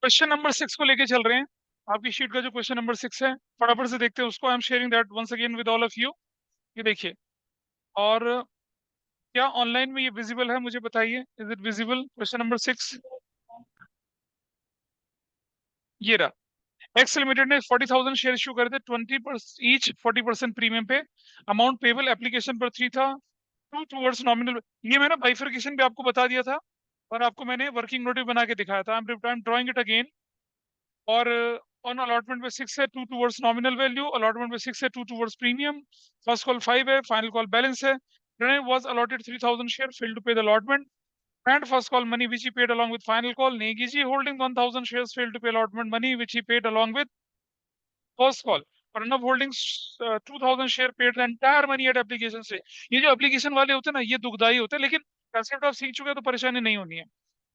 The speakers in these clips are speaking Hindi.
क्वेश्चन नंबर 6 को लेके चल रहे हैं। आपकी शीट का जो क्वेश्चन नंबर 6 है, फटाफट से देखते हैं उसको। I am sharing that once again with all of you. ये देखिए। और क्या ऑनलाइन में ये विजिबल है, मुझे बताइए। Is it visible? Question number 6 ये रहा। एक्स लिमिटेड ने 40,000 शेयर इशू करे थे, 20% ईच, 40% प्रीमियम पे। अमाउंट पेबल एप्लीकेशन पर 3 था, 2 टूवर्ड्स नॉमिनल। ये मैंने बाइफर्केशन भी आपको बता दिया था और आपको मैंने वर्किंग नोटिस बना के दिखाया था। I am drawing it again. और ऑन अलॉटमेंट में 6 है, 2 टूवर्ड्स नॉमिनल वैल्यू। अलॉटमेंट में 6 है, 2 टूवर्ड्स प्रीमियम। फर्स्ट कॉल 5 है, फाइनल कॉल बैलेंस है। Pranay was allotted 3,000 share, failed to pay the allotment. And first call money which he paid along with final call. Negiji holding 1,000 shares, failed to pay allotment money which he paid along with first call. Pranav holding 2,000 share, paid the entire money at application से। ये जो एप्लीकेशन वाले होते हैं ना, ये दुखदाई होते हैं, लेकिन कंसेप्ट आप सीख चुके हैं तो परेशानी नहीं होनी है।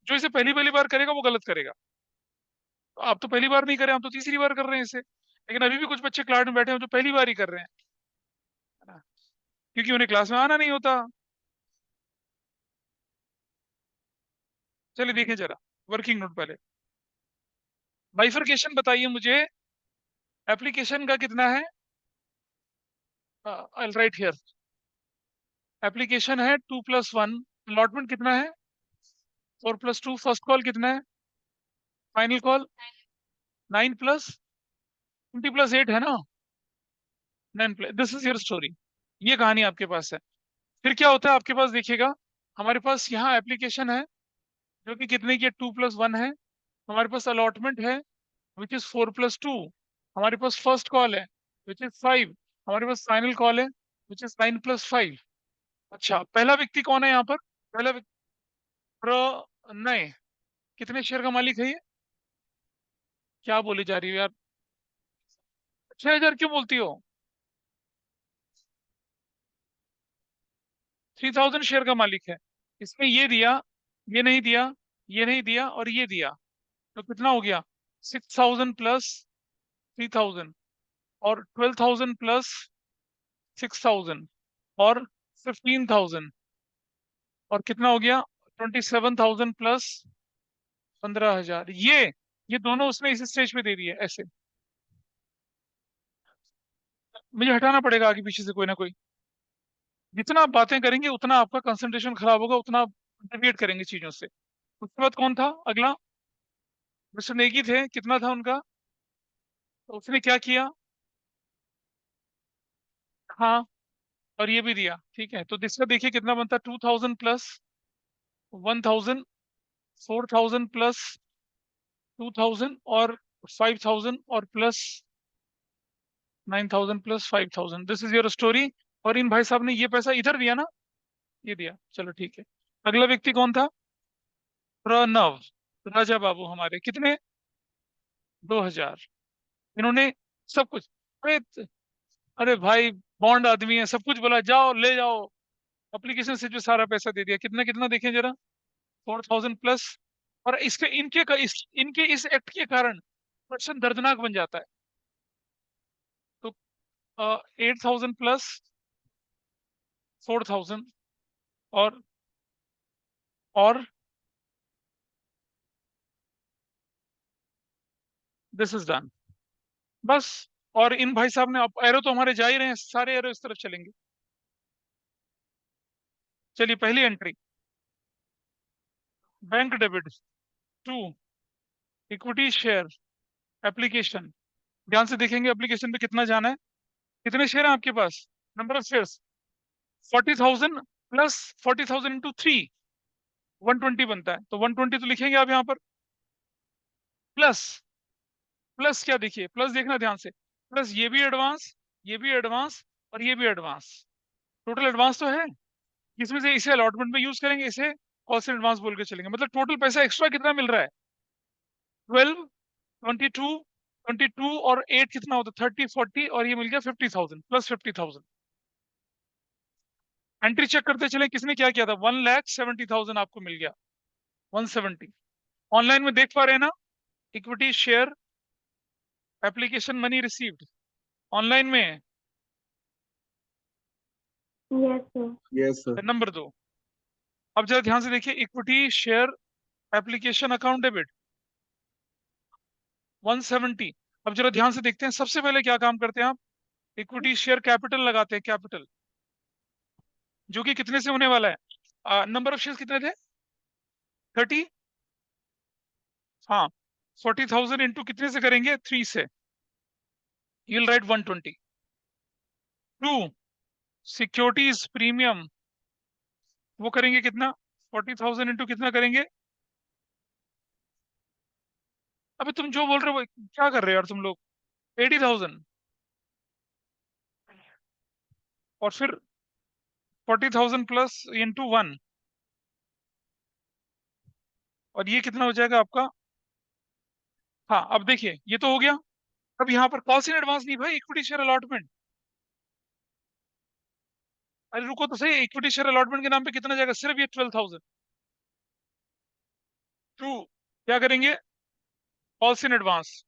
जो इसे पहली पहली बार करेगा वो गलत करेगा। तो आप तो पहली बार नहीं करे, हम तो तीसरी बार कर रहे हैं इसे, लेकिन अभी भी कुछ बच्चे क्लास में बैठे हैं जो पहली बार ही कर रहे हैं, है ना, क्योंकि उन्हें क्लास में आना नहीं होता। चलिए देखें जरा वर्किंग नोट पहले। बाइफर्केशन बताइए मुझे। एप्लीकेशन का कितना है? आई राइट हियर। एप्लीकेशन है 2+1। अलॉटमेंट कितना है? 4+2। फर्स्ट कॉल कितना है? फाइनल कॉल 9+20+8 है ना? 9+। This is your story. ये कहानी आपके पास है। फिर क्या होता है आपके पास, देखिएगा। हमारे पास यहाँ एप्लीकेशन है जो कि कितने की है? 2+1 है। हमारे पास अलॉटमेंट है विच इज 4+2। हमारे पास फर्स्ट कॉल है विच इज 5। हमारे पास फाइनल कॉल है विच इज 9+5। अच्छा, पहला व्यक्ति कौन है यहाँ पर? पहला व्यक्ति प्रणय कितने शेयर का मालिक है ये? क्या बोली जा रही हो यार? 6,000 क्यों बोलती हो? 3,000 शेयर का मालिक है। इसमें ये दिया, ये नहीं दिया, ये नहीं दिया और ये दिया, तो कितना हो गया? 6,000 प्लस 3,000 और 12,000 प्लस 6,000 और 15,000 और कितना हो गया? 27,000 प्लस 15,000। ये दोनों उसने इस स्टेज पे दे दिए ऐसे। मुझे हटाना पड़ेगा आगे पीछे से कोई ना कोई। जितना आप बातें करेंगे उतना आपका कंसंट्रेशन खराब होगा, उतना डिविएट करेंगे चीजों से। उसके बाद कौन था अगला? मिस्टर नेगी थे, कितना था उनका? तो उसने क्या किया? हाँ, और ये भी दिया, ठीक है। तो इसका देखिए कितना बनता? 2,000 प्लस 1,000, 4,000 प्लस 2,000 और 5,000 और plus 9,000 plus 5,000। This is your story. और इन भाई साहब ने ये पैसा इधर दिया ना? ये दिया, चलो ठीक है। अगला व्यक्ति कौन था? प्रणव। राजा बाबू हमारे कितने? 2,000। इन्होंने सब कुछ, अरे अरे भाई, बॉन्ड आदमी है, सब कुछ बोला जाओ ले जाओ। एप्लीकेशन से जो सारा पैसा दे दिया, कितना कितना देखें जरा। 4,000 प्लस। और इनके इस एक्ट के कारण पर्सन दर्दनाक बन जाता है। तो 8,000 प्लस 4,000 और और दिस इज डन, बस। और इन भाई साहब ने, अब एरो तो हमारे जा ही रहे हैं, सारे एरो इस तरफ चलेंगे। चलिए पहली entry, bank debit 2, equity share application. ध्यान से देखेंगे एप्लीकेशन पे कितना जाना है। कितने शेयर हैं आपके पास? Number of shares 40,000 plus 40,000 into 3, 120 बनता है। तो 120 तो लिखेंगे आप यहाँ पर। प्लस, प्लस क्या देखिए, प्लस देखना ध्यान से। प्लस ये भी एडवांस, ये भी एडवांस और ये भी एडवांस। टोटल एडवांस तो है। इसमें से इसे अलॉटमेंट में यूज करेंगे, इसे कॉस्ट एडवांस बोल के चलेंगे। मतलब टोटल पैसा एक्स्ट्रा कितना मिल रहा है? 12, 22, 22 और 8 कितना होता है? 30, 40 और ये मिल गया 50,000 प्लस 50,000। एंट्री चेक करते चले किसने क्या किया था। 1,70,000 आपको मिल गया। 170 ऑनलाइन में देख पा रहे हैं ना? Equity share application money received online में है। Yes sir. Yes sir. Number 2। अब जरा ध्यान से देखिए, equity share application account debit. 170। अब जरा ध्यान से देखते हैं, सबसे पहले क्या काम करते हैं आप, इक्विटी शेयर कैपिटल लगाते हैं, कैपिटल, जो कि कितने से होने वाला है, नंबर ऑफ शेयर कितने थे, 30। हाँ, 40,000 इंटू कितने से करेंगे, 3 से, you will write 120। To, securities premium, वो करेंगे कितना, 40,000 इंटू कितना करेंगे, अबे तुम जो बोल रहे हो वो क्या कर रहे हो यार तुम लोग, 80,000, और फिर 40,000 प्लस इंटू 1, और ये कितना हो जाएगा आपका। हाँ, अब देखिए ये तो हो गया। अब यहाँ पर कॉल्स इन एडवांस नहीं भाई, इक्विटी शेयर अलॉटमेंट। अरे रुको तो सही, इक्विटी शेयर अलॉटमेंट के नाम पे कितना जाएगा, सिर्फ ये 12,000। टू, क्या करेंगे, कॉल्स इन एडवांस,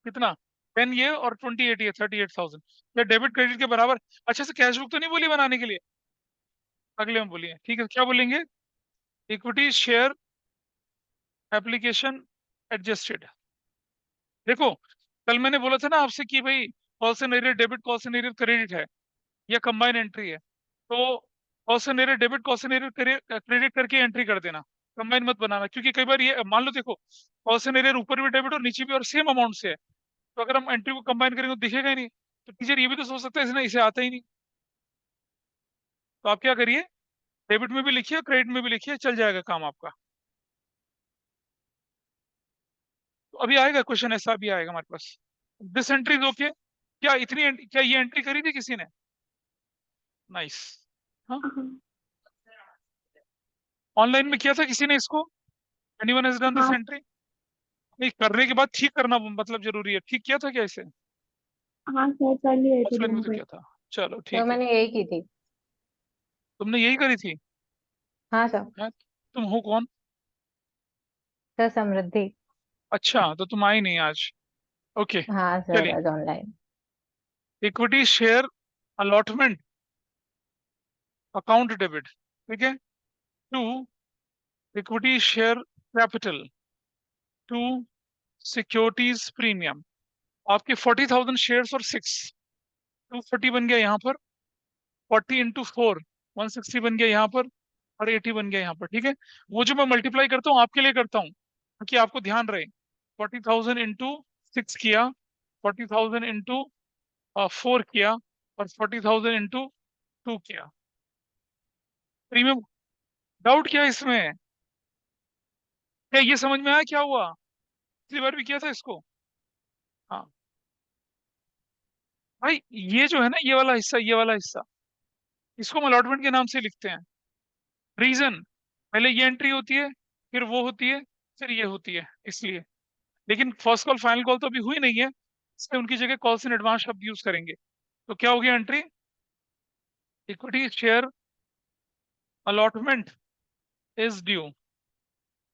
कितना, 10 ये और 28 ये, 38,000। या डेबिट क्रेडिट के बराबर। अच्छा से कैश बुक तो नहीं बोली बनाने के लिए, अगले में बोलिए, ठीक है, क्या बोलेंगे, इक्विटी शेयर एप्लीकेशन एडजस्टेड। देखो, कल मैंने बोला था ना आपसे कि भाई calls in arrear debit, calls in arrear credit है, या कंबाइन एंट्री है, तो calls in arrear debit, calls in arrear credit करके एंट्री कर देना, कंबाइन मत बनाना, क्योंकि कई बार ये मान लो, देखो कॉल्स इन एरियर ऊपर भी डेबिट और नीचे भी और सेम अमाउंट से है, तो अगर हम एंट्री को कंबाइन करेंगे तो दिखेगा ही नहीं, तो टीचर ये भी तो सोच सकता है इसने, इसे आता ही नहीं। तो आप क्या करिए, डेबिट में भी लिखिए, क्रेडिट में भी लिखिए, चल जाएगा काम आपका। तो अभी आएगा क्वेश्चन, ऐसा भी आएगा हमारे पास, दिस एंट्री इज ओके, क्या क्या ये एंट्री करी थी किसी ने, नाइस। हाँ, हाँ। ऑनलाइन में किया था किसी ने इसको, एनीवन हैज डन दिस हाँ। एंट्री। नहीं, करने के बाद ठीक करना मतलब जरूरी है, ठीक किया था क्या इसे, हाँ सर, कर लिए थे ऑफलाइन में रूम तो पे। किया था, चलो तो ठीक है। मैंने यही की थी। तुमने यही करी थी, हाँ सर। हैं? तुम हो कौन, सर समृद्धि। अच्छा तो तुम आई नहीं आज, ओके। हाँ सर, चलिए, आज online. Equity share allotment account debit, ठीक है। To, equity share capital. To, securities premium. आपके 40,000 शेयर्स और 6, 240 बन गया यहाँ पर, 40 इंटू 4, 160 बन गया यहाँ पर, और 80 बन गया यहाँ पर, ठीक है। वो जो मैं मल्टीप्लाई करता हूँ आपके लिए करता हूँ, ताकि आपको ध्यान रहे, 40,000 इंटू 6 किया, 40,000 इंटू 4 किया, और 40,000 इंटू 2 किया, प्रीमियम। डाउट क्या है इसमें, क्या ये समझ में आया क्या हुआ, पिछली बार भी किया था इसको। हाँ भाई, ये जो है ना, ये वाला हिस्सा, ये वाला हिस्सा, इसको हम अलॉटमेंट के नाम से लिखते हैं। रीजन, पहले ये एंट्री होती है, फिर वो होती है, फिर ये होती है, इसलिए। लेकिन फर्स्ट कॉल फाइनल कॉल तो अभी हुई नहीं है, इसलिए उनकी जगह कॉल्स इन एडवांस शब्द यूज करेंगे। तो क्या हो गया entry, equity share allotment is due.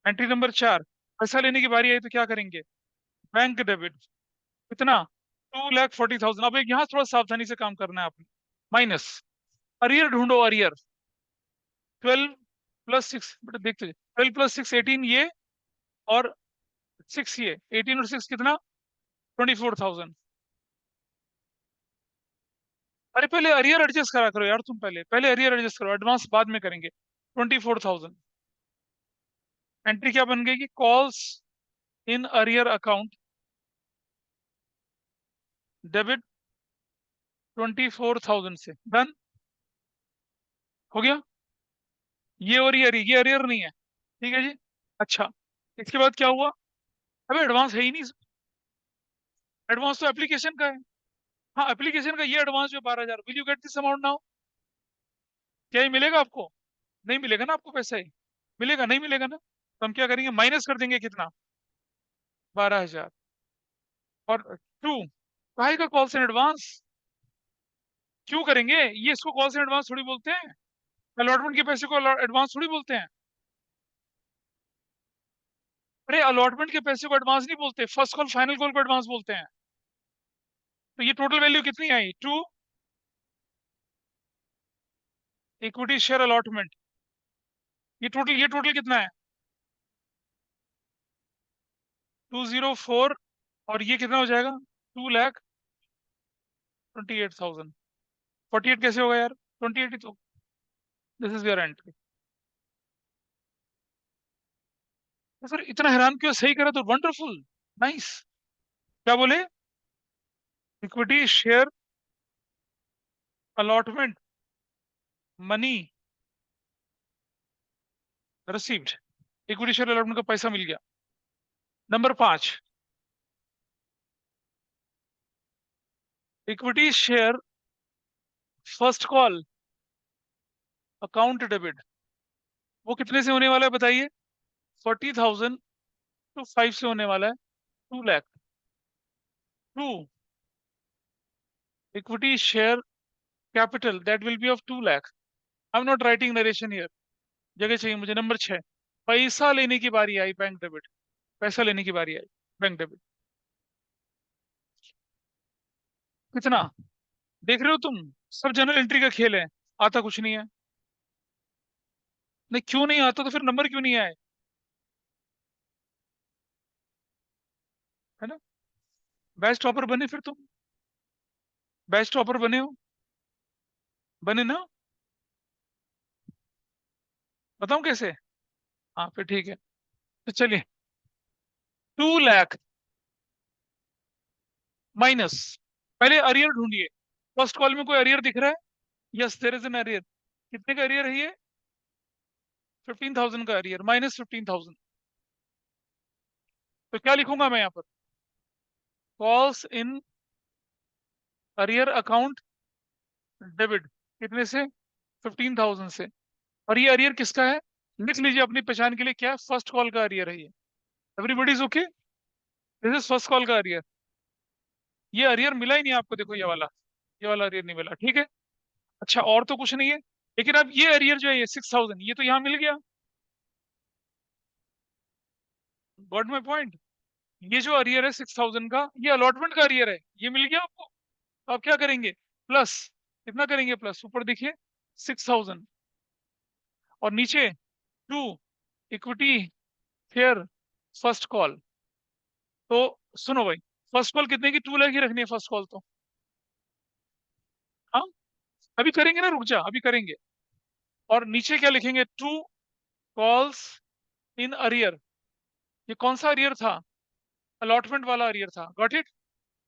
Entry number 4, पैसा लेने की बारी आई तो क्या करेंगे, बैंक डेबिट, कितना, 2,40,000। अब एक यहाँ थोड़ा सावधानी से काम करना है आपने, माइनस, अरियर ढूंढो, अरियर, 12 + 6, बेटा देखते, 12 + 6 18 ये, और 6 ये, 18 और 6 कितना, 24,000। अरे पहले अरियर एडजस्ट करा करो यार तुम, पहले पहले अरियर एडजस्ट करो, एडवांस बाद में करेंगे। 24,000, एंट्री क्या बन गई, calls in arrear account debit 24,000 से, डन हो गया। ये और ये अरियर नहीं है, ठीक है जी। अच्छा, इसके बाद क्या हुआ, अबे एडवांस है ही नहीं, एडवांस तो एप्लीकेशन का है। हाँ, एप्लीकेशन का ये एडवांस जो 12,000, will you get this amount now, क्या ये मिलेगा आपको, नहीं मिलेगा ना आपको पैसा ही, मिलेगा नहीं मिलेगा ना, तो हम क्या करेंगे, माइनस कर देंगे कितना, 12,000, और टू, काहे का कॉल्स इन एडवांस, क्यों करेंगे ये, इसको कॉल्स इन एडवांस थोड़ी बोलते हैं, अलॉटमेंट के पैसे को एडवांस थोड़ी बोलते हैं। अरे अलॉटमेंट के पैसे को एडवांस नहीं बोलते, फर्स्ट कॉल फाइनल कॉल को एडवांस बोलते हैं। तो ये टोटल वैल्यू कितनी आई, टू, इक्विटी शेयर अलॉटमेंट, ये टोटल कितना है, 204 और ये कितना हो जाएगा 2,28,000। 48 कैसे होगा यार 28 ही तो। This is your entry. Sir इतना हैरान क्यों सही करा तो वंडरफुल नाइस। क्या बोले equity share allotment money received. Equity share allotment का पैसा मिल गया। Number 5 equity share first call account debit वो कितने से होने वाला है बताइए 40,000 टू 5 से होने वाला है 2 lakh. 2 equity share capital that will be of 2 lakh. I am not writing narration here जगह चाहिए मुझे। नंबर 6 पैसा लेने की बारी आई बैंक डेबिट। पैसा लेने की बारी आई बैंक डेबिट कितना देख रहे हो तुम। सब जनरल एंट्री का खेल है आता कुछ नहीं है। नहीं क्यों नहीं आता तो फिर नंबर क्यों नहीं आए है ना। बेस्ट टॉपर बने फिर तुम बेस्ट टॉपर बने हो बने ना। बताऊं कैसे। हाँ फिर ठीक है तो चलिए 2 लाख माइनस पहले अरियर ढूंढिए। फर्स्ट कॉल में कोई अरियर दिख रहा है। Yes there is an arrear. कितने का अरियर है ये 15,000 का अरियर -15,000। तो क्या लिखूंगा मैं यहाँ पर calls in arrear account debit कितने से 15,000 से। और ये अरियर किसका है लिख लीजिए अपनी पहचान के लिए क्या फर्स्ट कॉल का अरियर है ये। Everybody is okay this is first call का अरियर। ये अरियर मिला ही नहीं आपको देखो ये वाला अरियर नहीं मिला ठीक है। अच्छा और तो कुछ नहीं है लेकिन अब ये अरियर जो है ये 6,000 ये तो यहाँ मिल गया। Got my point. ये जो अरियर है 6,000 का ये अलॉटमेंट का अरियर है ये मिल गया आपको। तो आप क्या करेंगे प्लस कितना करेंगे प्लस ऊपर देखिए 6,000 और नीचे 2 इक्विटी शेयर फर्स्ट कॉल। तो सुनो भाई फर्स्ट कॉल कितने की 2 लाख ही रखनी है फर्स्ट कॉल तो। हाँ अभी करेंगे ना रुक जा अभी करेंगे। और नीचे क्या लिखेंगे 2 कॉल्स इन अरियर। ये कौन सा अरियर था अलॉटमेंट वाला अरियर था गॉट इट।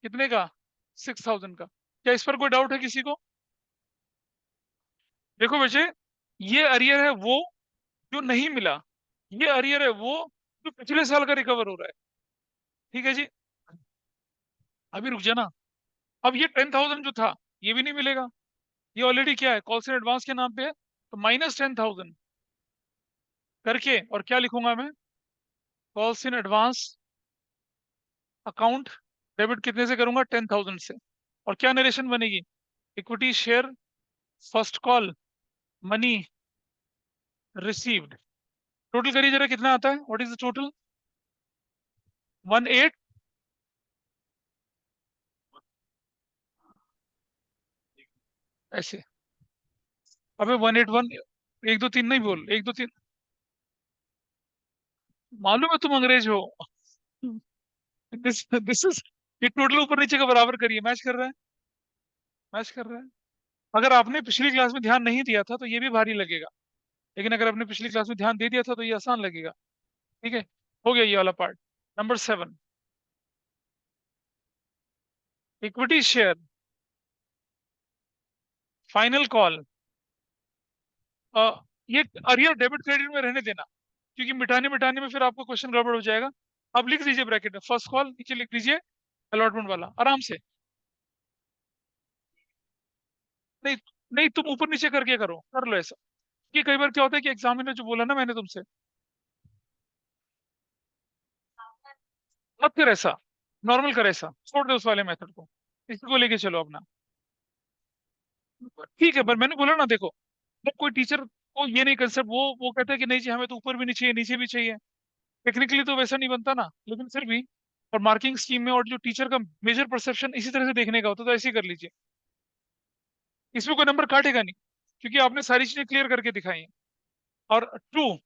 कितने का 6,000 का। क्या इस पर कोई डाउट है किसी को। देखो बच्चे ये अरियर है वो जो नहीं मिला। ये अरियर है वो जो पिछले साल का रिकवर हो रहा है। ठीक है जी अभी रुक जाना। अब ये 10,000 जो था ये भी नहीं मिलेगा। ये ऑलरेडी क्या है कॉल से एडवांस के नाम पे है तो -10,000 करके और क्या लिखूंगा मैं calls in advance account debit कितने से करूंगा 10,000 से। और क्या नरेशन बनेगी equity share first call money received. Total करिए जरा कितना आता है व्हाट इज द टोटल 18 ऐसे। अबे 181 1 2 3 नहीं बोल 1 2 3। मालूम है तुम अंग्रेज हो। दिस इज ये टोटल ऊपर नीचे का बराबर करिए मैच कर रहा है मैच कर रहा है। अगर आपने पिछली क्लास में ध्यान नहीं दिया था तो ये भी भारी लगेगा। लेकिन अगर आपने पिछली क्लास में ध्यान दे दिया था तो ये आसान लगेगा। ठीक है हो गया ये वाला part. Number 7 equity share final call. ये अरियर डेबिट क्रेडिट में रहने देना क्योंकि मिटाने मिटाने में फिर आपको क्वेश्चन गड़बड़ हो जाएगा। अब लिख दीजिए ब्रैकेट में फर्स्ट कॉल नीचे लिख दीजिए अलॉटमेंट वाला आराम से। नहीं नहीं तुम ऊपर नीचे करके करो कर लो ऐसा कि कई बार क्या होता है कि एग्जामिनर ने जो बोला ना मैंने तुमसे मत कर ऐसा नॉर्मल कर ऐसा छोड़ दे उस वाले मेथड को इसी को लेके चलो अपना। ठीक है पर मैंने बोला ना देखो जब कोई टीचर को ये नहीं कंसेप्ट वो कहता है कि नहीं जी हमें तो ऊपर भी नहीं चाहिए नीचे भी चाहिए। टेक्निकली तो वैसा नहीं बनता ना लेकिन फिर भी और मार्किंग स्कीम में और जो टीचर का मेजर परसेप्शन इसी तरह से देखने का होता तो ऐसे ही कर लीजिए। इसमें कोई नंबर काटेगा नहीं क्योंकि आपने सारी चीजें क्लियर करके दिखाई हैं। और 2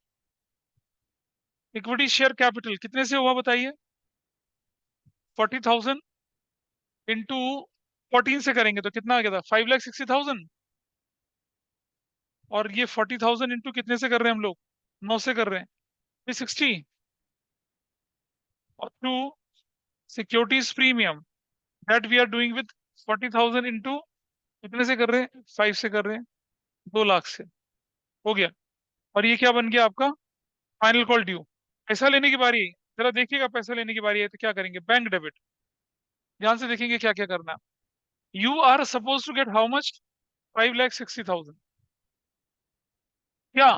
इक्विटी शेयर कैपिटल कितने से हुआ बताइए 40,000 इंटू 14 से करेंगे तो कितना आ गया था? 5,60,000। और ये 40,000 इंटू कितने से कर रहे हैं हम लोग? 9 से कर रहे हैं, 360। और to securities premium that we are doing with 40,000 into कितने से कर रहे हैं? 5 से कर रहे हैं, 2 लाख से। हो गया। और ये क्या बन गया आपका? Final call due. पैसा लेने की बारी है। जरा देखिएगा, पैसा लेने की बारी है तो क्या करेंगे? Bank debit. ध्यान से देखेंगे क्या क्या करना है। You are suppose to get how much? 5,60,000। क्या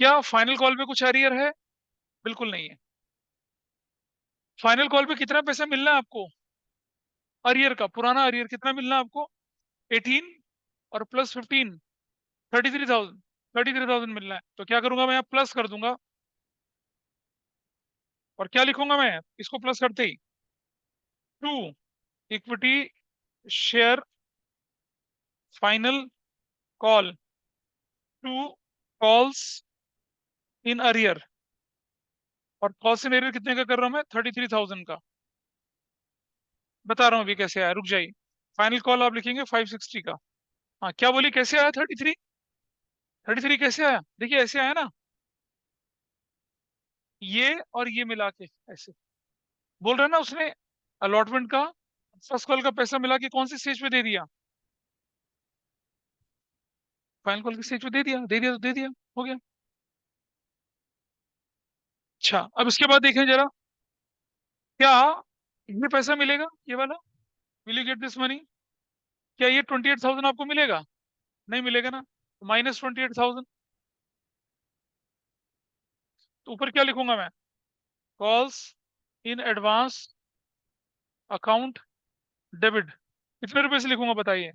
क्या फाइनल कॉल पे कुछ अरियर है? बिल्कुल नहीं है। फाइनल कॉल पे कितना पैसा मिलना है आपको? अरियर का पुराना अरियर कितना मिलना है आपको? 18 और प्लस 15, 33,000। 33,000 मिलना है। तो क्या करूंगा मैं? यहाँ प्लस कर दूंगा। और क्या लिखूंगा मैं इसको प्लस करते ही? Two equity share final call, two calls in arrear. और कॉल्स इन अरियर कितने का कर रहा हूं मैं? 33,000 का। बता रहा हूँ अभी कैसे आया, रुक जाइए। फाइनल कॉल आप लिखेंगे 560 का। हाँ, क्या बोली? कैसे आया 33? 33 कैसे आया? देखिए ऐसे आया ना, ये और ये मिला के ऐसे। बोल रहा है ना उसने अलॉटमेंट का फर्स्ट कॉल का पैसा मिला के कौन सी स्टेज पे दे दिया? फाइनल कॉल की स्टेज पे दे दिया। दे दिया तो दे दिया, हो गया। अच्छा, अब इसके बाद देखें जरा, क्या ये पैसा मिलेगा ये वाला? Will you get this money? क्या ये 28,000 आपको मिलेगा? नहीं मिलेगा ना। -28,000। तो ऊपर क्या लिखूंगा मैं? Calls in advance account debit. कितने रुपए से लिखूंगा बताइए?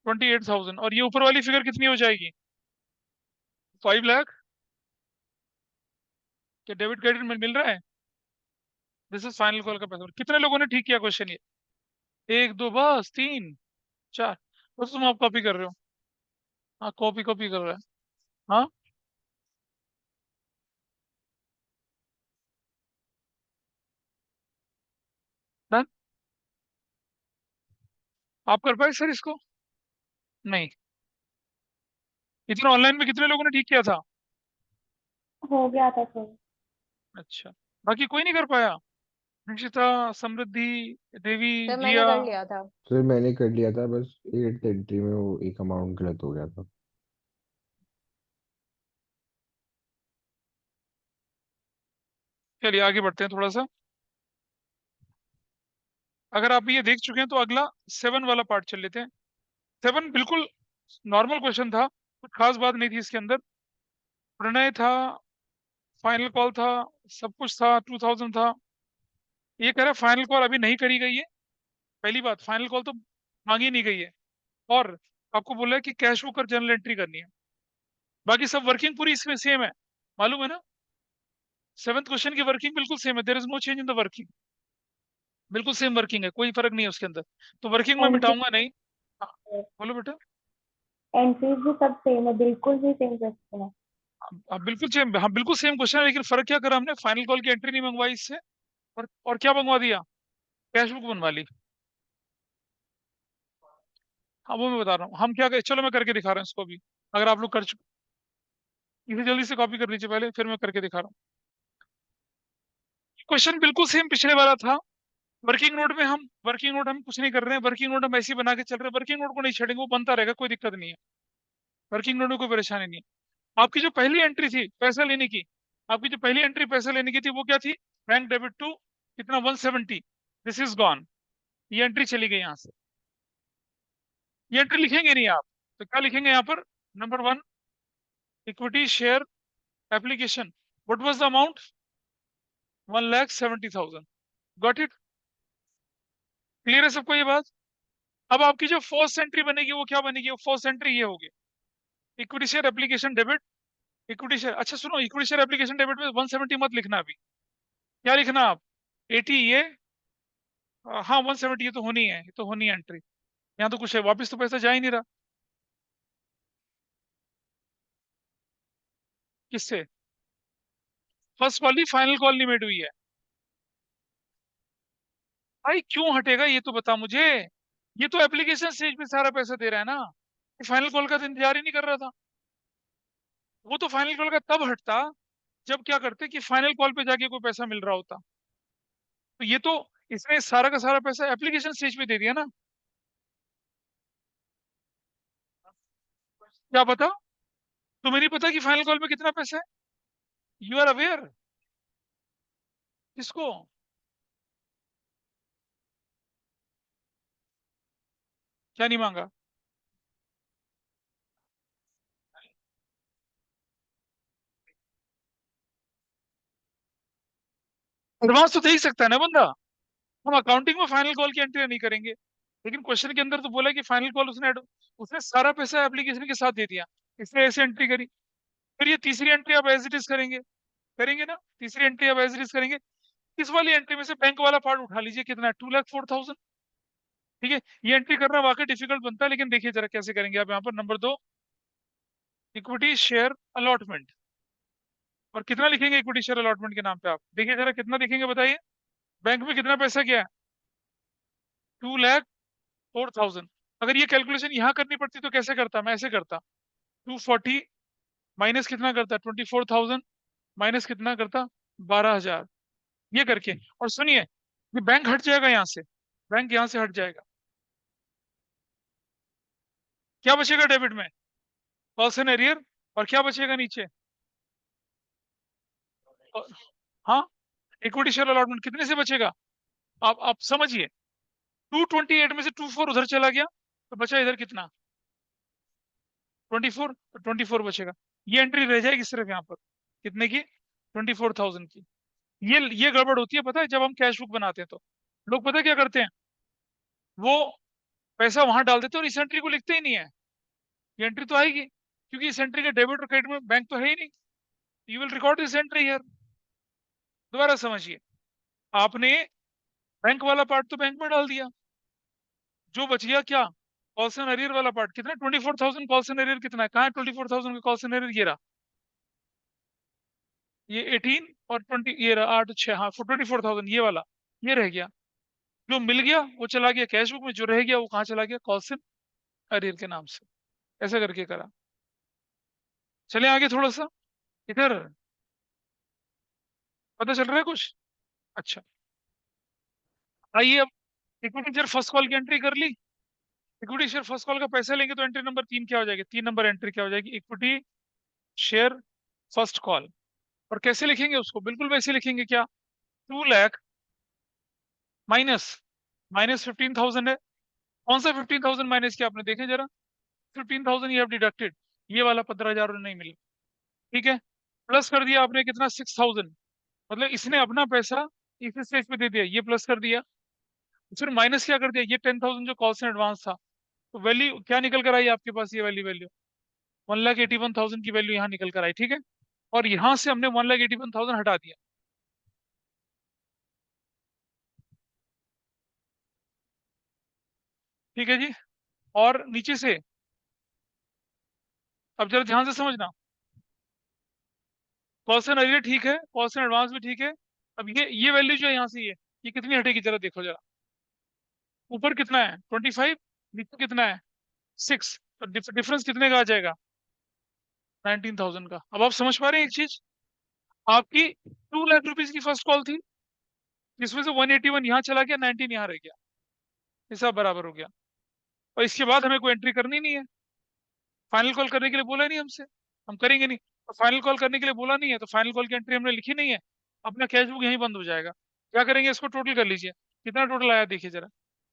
28,000। और ये ऊपर वाली फिगर कितनी हो जाएगी? 5 लाख। क्या डेबिट क्रेडिट में मिल रहा है? दिस इज फाइनल कॉल का पैसा। कितने लोगों ने ठीक किया क्वेश्चन ये? एक दो, बस तीन चार। बस तुम आप कॉपी कर रहे हो। हाँ, कॉपी कॉपी कर रहा है। हाँ, डन। आप कर पाए सर इसको? नहीं। इतना ऑनलाइन में कितने लोगों ने ठीक किया था? हो गया था सर। अच्छा, बाकी कोई नहीं कर पाया? निशिता, समृद्धि, देवी, सर मैंने जिया। कर लिया था। सर मैंने कर लिया था, बस 8th एंट्री में वो एक अमाउंट गलत हो गया था। चलिए आगे बढ़ते हैं थोड़ा सा। अगर आप ये देख चुके हैं तो अगला 7 वाला पार्ट चल लेते हैं। 7 बिल्कुल नॉर्मल क्वेश्चन था, कुछ खास बात नहीं थी इसके अंदर। प्रणय था, फाइनल कॉल था, सब कुछ था, 2000 था। ये कह रहा है फाइनल कॉल अभी नहीं करी गई है। पहली बात, फाइनल कॉल तो मांगी नहीं गई है। और आपको बोला है कि कैश बुक और जर्नल एंट्री करनी है। बाकी सब वर्किंग पूरी इसमें सेम है, मालूम है ना? 7th क्वेश्चन की वर्किंग बिल्कुल सेम है। There is no change in the working. बिल्कुल सेम वर्किंग है, कोई फर्क नहीं है उसके अंदर। तो वर्किंग में एंट्री मिटाऊंगा नहीं। हाँ, बोलो बेटा। एंट्रीज भी सब सेम है, बिल्कुल भी सेम क्वेश्चन है। हाँ बिल्कुल सेम, हाँ बिल्कुल सेम क्वेश्चन है, लेकिन फर्क क्या करा हमने? फाइनल कॉल की एंट्री नहीं मंगवाई इससे। और क्या मंगवा दिया? कैश बुक बनवा ली। हाँ वो मैं बता रहा हूँ हम क्या चलो मैं करके दिखा रहा हूँ इसको भी। अगर आप लोग कर चुके, इसे जल्दी से कॉपी कर लीजिए पहले, फिर मैं करके दिखा रहा हूँ। क्वेश्चन बिल्कुल सेम पिछले वाला था। वर्किंग नोट हम कुछ नहीं कर रहे हैं। वर्किंग नोट हम ऐसे ही बना के चल रहे हैं। वर्किंग नोट को नहीं छेड़ेंगे, वो बनता रहेगा, कोई दिक्कत नहीं है। वर्किंग नोट में कोई परेशानी नहीं है। आपकी जो पहली एंट्री थी पैसा लेने की, आपकी जो पहली एंट्री पैसा लेने की थी वो क्या थी? बैंक डेबिट टू कितना? 170। This is gone. ये एंट्री चली गई यहाँ से। ये एंट्री लिखेंगे नहीं आप। तो क्या लिखेंगे यहाँ पर? Number 1, equity share application. What was the amount? 1,70,000। Got it? Clear है सबको ये बात? अब आपकी जो फर्स्ट एंट्री बनेगी वो क्या बनेगी? वो फर्स्ट एंट्री ये होगी, equity share application debit. Equity share, अच्छा सुनो, इक्विटी शेयर एप्लीकेशन डेबिट में 170 मत लिखना अभी। क्या लिखना आप? 80 ये, हाँ 170 ये तो होनी है, ये तो होनी है एंट्री। यहाँ तो कुछ है, वापस तो पैसा जा ही नहीं रहा। किससे? फर्स्ट कॉल ही फाइनल कॉल नहीं मेड हुई है। भाई क्यों हटेगा ये तो बता मुझे। ये तो एप्लीकेशन स्टेज पे सारा पैसा दे रहा है ना, फाइनल कॉल का तो इंतजार ही नहीं कर रहा था। वो तो फाइनल कॉल का तब हटता जब क्या करते कि फाइनल कॉल पे जाके कोई पैसा मिल रहा होता। तो ये तो इसने सारा का सारा पैसा एप्लीकेशन स्टेज पे दे दिया ना। क्या पता, तुम्हें नहीं पता कि फाइनल कॉल पे कितना पैसा है? You are aware? किसको? क्या नहीं मांगा? एडवांस तो दे ही सकता है ना बंदा। हम अकाउंटिंग में फाइनल कॉल की एंट्री नहीं करेंगे, लेकिन क्वेश्चन के अंदर तो बोला कि फाइनल कॉल उसने सारा पैसा एप्लीकेशन के साथ दे दिया, इसलिए ऐसे एंट्री करी। फिर ये तीसरी एंट्री आप एज इट इज करेंगे, करेंगे ना? तीसरी एंट्री आप एज इट इज करेंगे। इस वाली एंट्री में से बैंक वाला पार्ट उठा लीजिए, कितना है? 2,04,000। ठीक है, ये एंट्री करना वाकई डिफिकल्ट बनता है, लेकिन देखिए जरा कैसे करेंगे आप। यहाँ पर नंबर 2, इक्विटी शेयर अलॉटमेंट। और कितना लिखेंगे इक्विटी शेयर अलॉटमेंट के नाम पे? आप देखिए जरा कितना लिखेंगे, बताइए। बैंक में कितना पैसा क्या है? 2,04,000। अगर ये कैलकुलेशन यहाँ करनी पड़ती तो कैसे करता? मैं ऐसे करता, 240 माइनस कितना करता? 24,000 माइनस कितना करता? 12,000। ये करके, और सुनिए, ये बैंक हट जाएगा यहाँ से, बैंक यहाँ से हट जाएगा। क्या बचेगा डेबिट में? Calls and arrear. और क्या बचेगा नीचे? और- हाँ, इक्विटी शेयर अलॉटमेंट कितने से बचेगा? आप समझिए, 228 में से 24 उधर चला गया, तो बचा इधर कितना? 24। तो 24 बचेगा। ये एंट्री रह जाएगी सिर्फ यहाँ पर, कितने की? 24,000 की। ये गड़बड़ होती है पता है, जब हम कैश बुक बनाते हैं तो लोग पता है क्या करते हैं, वो पैसा वहां डाल देते हैं और इस एंट्री को लिखते ही नहीं है। ये एंट्री तो आएगी, क्योंकि इस एंट्री के डेबिट और क्रेडिट में बैंक तो है ही नहीं। You will record this entry here. दोबारा समझिए, आपने बैंक वाला पार्ट तो बैंक में डाल दिया, जो बच गया क्या? कॉल्स एंड एरियर वाला पार्ट। कितना? 24,000 कॉल्स एंड एरियर। कितना है? कहाँ है 24,000 का कॉल्स एंड एरियर? ये रहा, ये 18 और 20, ये रहा 8 6, हाँ 24,000 ये वाला। ये रह गया, जो मिल गया वो चला गया कैश बुक में, जो रह गया वो कहाँ चला गया? कॉल्स एंड एरियर के नाम से। ऐसा करके करा। चले आगे थोड़ा सा इधर, पता चल रहा है कुछ? अच्छा, आइए अब इक्विटी शेयर फर्स्ट कॉल की एंट्री कर ली। इक्विटी शेयर फर्स्ट कॉल का पैसा लेंगे तो एंट्री नंबर 3 क्या हो जाएगी? 3 नंबर एंट्री क्या हो जाएगी? Equity share first call. और कैसे लिखेंगे उसको? बिल्कुल वैसे लिखेंगे, क्या? 2 लाख माइनस, माइनस 15,000 है। कौन सा 15,000 माइनस किया आपने? देखें जरा। 15,000 ये डिडक्टेड, ये वाला 15,000 नहीं मिला। ठीक है, प्लस कर दिया आपने कितना? 6,000। मतलब इसने अपना पैसा इस स्टेज पे दे दिया, ये प्लस कर दिया। फिर माइनस क्या कर दिया? ये 10,000 जो कॉल्स एंड एडवांस था। तो वैल्यू क्या निकल कर आई आपके पास? ये वाली वैल्यू 1,81,000 की वैल्यू यहाँ निकल कर आई। ठीक है, और यहाँ से हमने 1,81,000 हटा दिया। ठीक है जी। और नीचे से, अब जरा ध्यान से समझना, कॉस्ट एंड एरियर ठीक है, कॉस्ट एंड एडवांस भी ठीक है। अब ये वैल्यू जो है यहाँ से, ये कितनी हटेगी जरा देखो जरा। ऊपर कितना है? 25, नीचे कितना है? 6। तो डिफरेंस कितने का आ जाएगा? 19,000 का। अब आप समझ पा रहे हैं एक चीज? आपकी 2 लाख रुपीज की फर्स्ट कॉल थी, जिसमें से 181 यहाँ चला गया, 19 यहाँ रह गया, हिसाब बराबर हो गया। और इसके बाद हमें कोई एंट्री करनी नहीं है। फाइनल कॉल करने के लिए बोला नहीं हमसे, हम करेंगे नहीं। तो फाइनल कॉल करने के लिए बोला नहीं है, तो फाइनल कॉल की एंट्री हमने लिखी नहीं है। अपना कैश बुक यहीं बंद हो जाएगा। क्या करेंगे? इसको टोटल कर लीजिए, कितना टोटल आया देखिए जरा।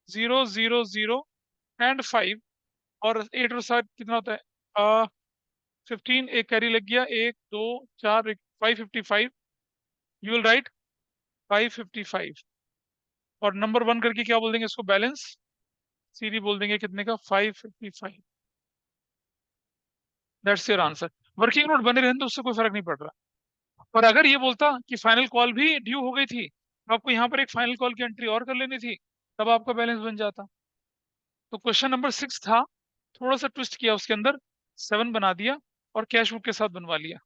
0 0 0 एंड 5, और 8 और 7 कितना होता है? 15, एक कैरी लग गया, 1 2 4, 555। यू विल राइट 555, और नंबर 1 करके क्या बोल देंगे इसको? बैलेंस। सीधी बोल देंगे कितने का? 555। That's your answer. Working note बने रहने तो उससे कोई फर्क नहीं पड़ रहा। और अगर ये बोलता कि फाइनल कॉल भी ड्यू हो गई थी, तो आपको यहाँ पर एक फाइनल कॉल की एंट्री और कर लेनी थी, तब आपका बैलेंस बन जाता। तो क्वेश्चन नंबर 6 था, थोड़ा सा ट्विस्ट किया उसके अंदर, 7 बना दिया और कैश बुक के साथ बनवा लिया।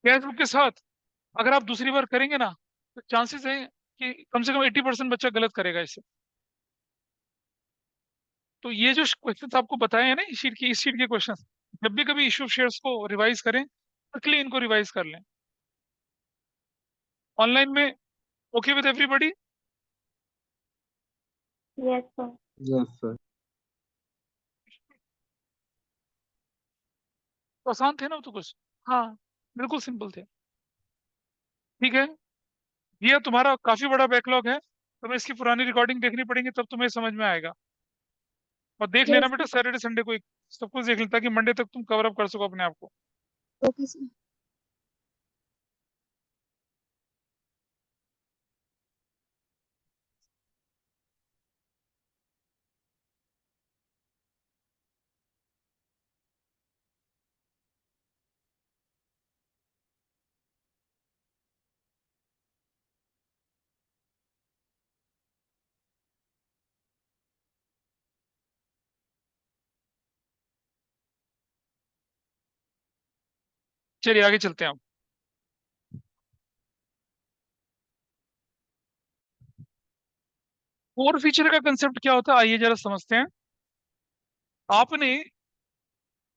कैश बुक के साथ अगर आप दूसरी बार करेंगे ना, तो चांसेस है कि कम से कम 80% बच्चा गलत करेगा इसे। तो ये जो क्वेश्चन आपको बताए हैं ना इस शीट के क्वेश्चन, जब भी कभी इशू शेयर्स को रिवाइज करें क्विकली इनको रिवाइज कर लें। ऑनलाइन में okay with everybody? Yes, sir. Yes sir. तो आसान थे ना वो तो कुछ, हाँ बिल्कुल सिंपल थे। ठीक है, ये तुम्हारा काफी बड़ा बैकलॉग है, तुम्हें इसकी पुरानी रिकॉर्डिंग देखनी पड़ेगी तब तुम्हें समझ में आएगा। और देख लेना Yes, बेटा सैटरडे संडे को सब कुछ देख लेना ताकि मंडे तक तुम कवर अप कर सको अपने आप को। okay, sir. चलिए आगे चलते हैं अब। कोर फीचर का कंसेप्ट क्या होता है आइए जरा समझते हैं। आपने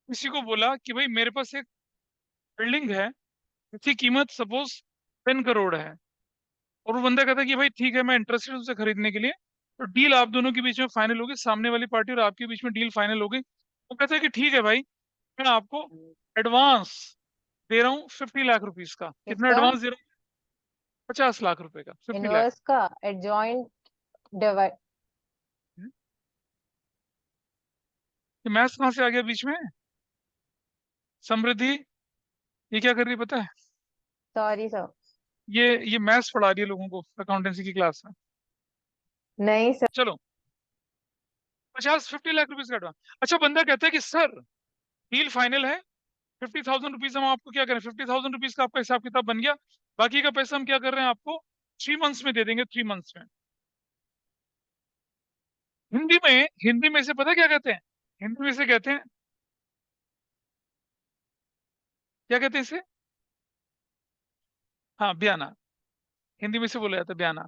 किसी को बोला कि भाई मेरे पास एक बिल्डिंग है जिसकी कीमत सपोज 10 करोड़ है, और वो बंदा कहता है कि भाई ठीक है मैं इंटरेस्टेड हूँ उसे खरीदने के लिए, तो डील आप दोनों के बीच में फाइनल होगी, सामने वाली पार्टी और आपके बीच में डील फाइनल होगी। वो कहता है कि ठीक है भाई मैं आपको एडवांस दे रहा हूँ 50 लाख रुपीज का। कितना किसका? एडवांस दे रहा हूँ? 50 लाख रुपए का, 50 लाख। इनवर्स का, एडजॉइंट, डिवाइड। ये मैथ्स कहाँ से आ गया बीच में? समृद्धि ये क्या कर रही है पता है? Sorry sir. ये मैथ्स पढ़ा रही है लोगों को अकाउंटेंसी की क्लास में। नहीं सर। चलो 50 लाख रुपीज का एडवांस। अच्छा बंदा कहता है कि सर डील फाइनल है, 50,000 रुपीज हम आपको क्या करें, 50,000 रुपीज का आपका हिसाब किताब बन गया, बाकी का पैसा हम क्या कर रहे हैं आपको 3 मंथ्स में दे देंगे, 3 मंथ्स में। हिंदी में इसे पता है क्या कहते हैं? हिंदी में इसे कहते हैं, क्या कहते हैं इसे? हाँ ब्याना। हिंदी में से बोला जाता है ब्याना।